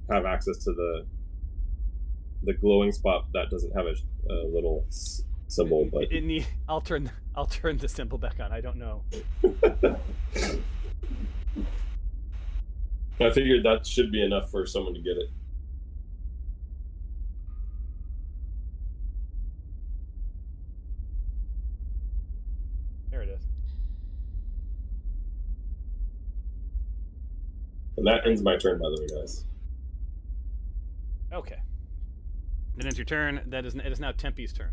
S2: have access to the glowing spot that doesn't have a little symbol. But
S1: I'll turn the symbol back on. I don't know.
S2: I figured that should be enough for someone to get it.
S1: There it is.
S2: And that ends my turn, by the way, guys.
S1: Okay. Then it's your turn. It is now Tempe's turn.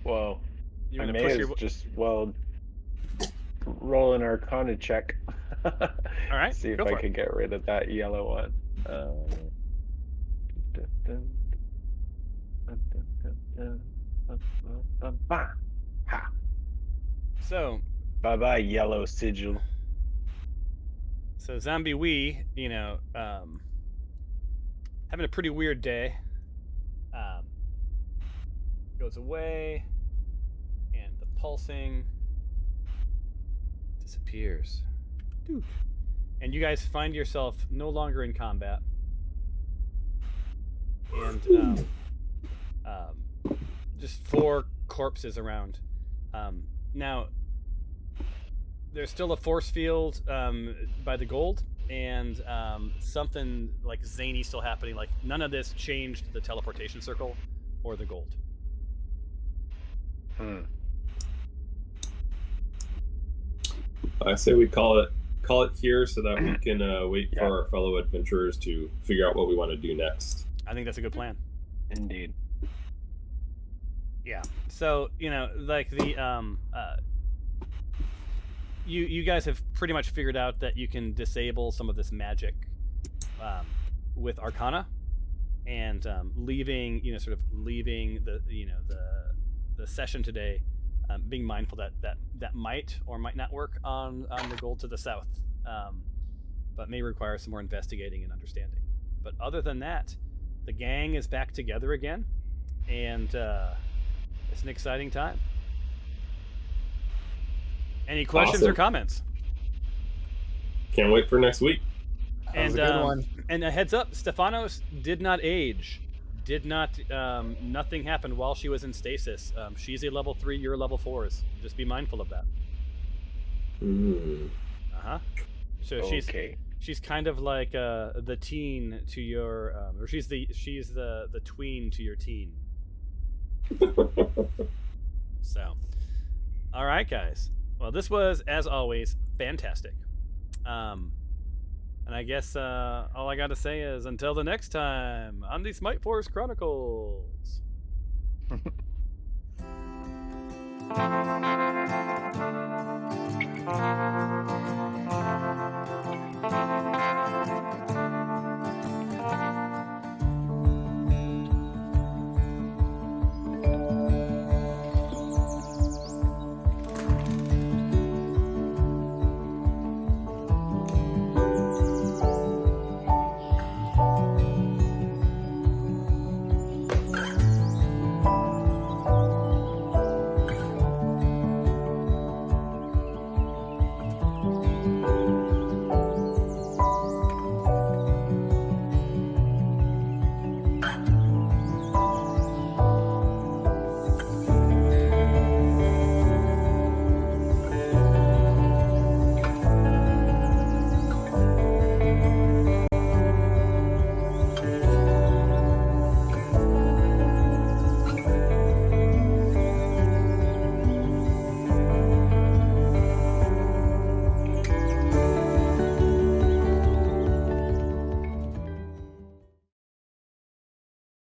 S5: Well,
S1: You're
S5: I
S1: gonna
S5: may
S1: push
S5: as
S1: your.
S5: just roll an Arcana check.
S1: All right.
S5: See if
S1: go
S5: I
S1: for it.
S5: can get rid of that yellow one.
S1: So,
S5: Bye bye, yellow sigil.
S1: so Zombie Wee, having a pretty weird day. Goes away, and the pulsing disappears. Dude. And you guys find yourself no longer in combat. And just 4 corpses around. Now, there's still a force field by the gold, and something like zany still happening. Like, none of this changed the teleportation circle or the gold.
S2: I say we call it here so that we can wait for our fellow adventurers to figure out what we want to do next.
S1: I think that's a good plan.
S5: Indeed.
S1: Yeah. So, like the you guys have pretty much figured out that you can disable some of this magic with Arcana, and leaving the session today, being mindful that might or might not work on the gold to the south, but may require some more investigating and understanding. But other than that, the gang is back together again, and it's an exciting time. Any questions or comments?
S2: Can't wait for next week.
S3: That was a good one.
S1: And a heads up, Stefanos did not age. Nothing happened while she was in stasis. She's a level 3, you're level 4s. Just be mindful of that. So she's kind of like the teen to your, or she's the tween to your teen. So, all right, guys. Well, this was, as always, fantastic. And I guess all I got to say is until the next time on the Smite Force Chronicles.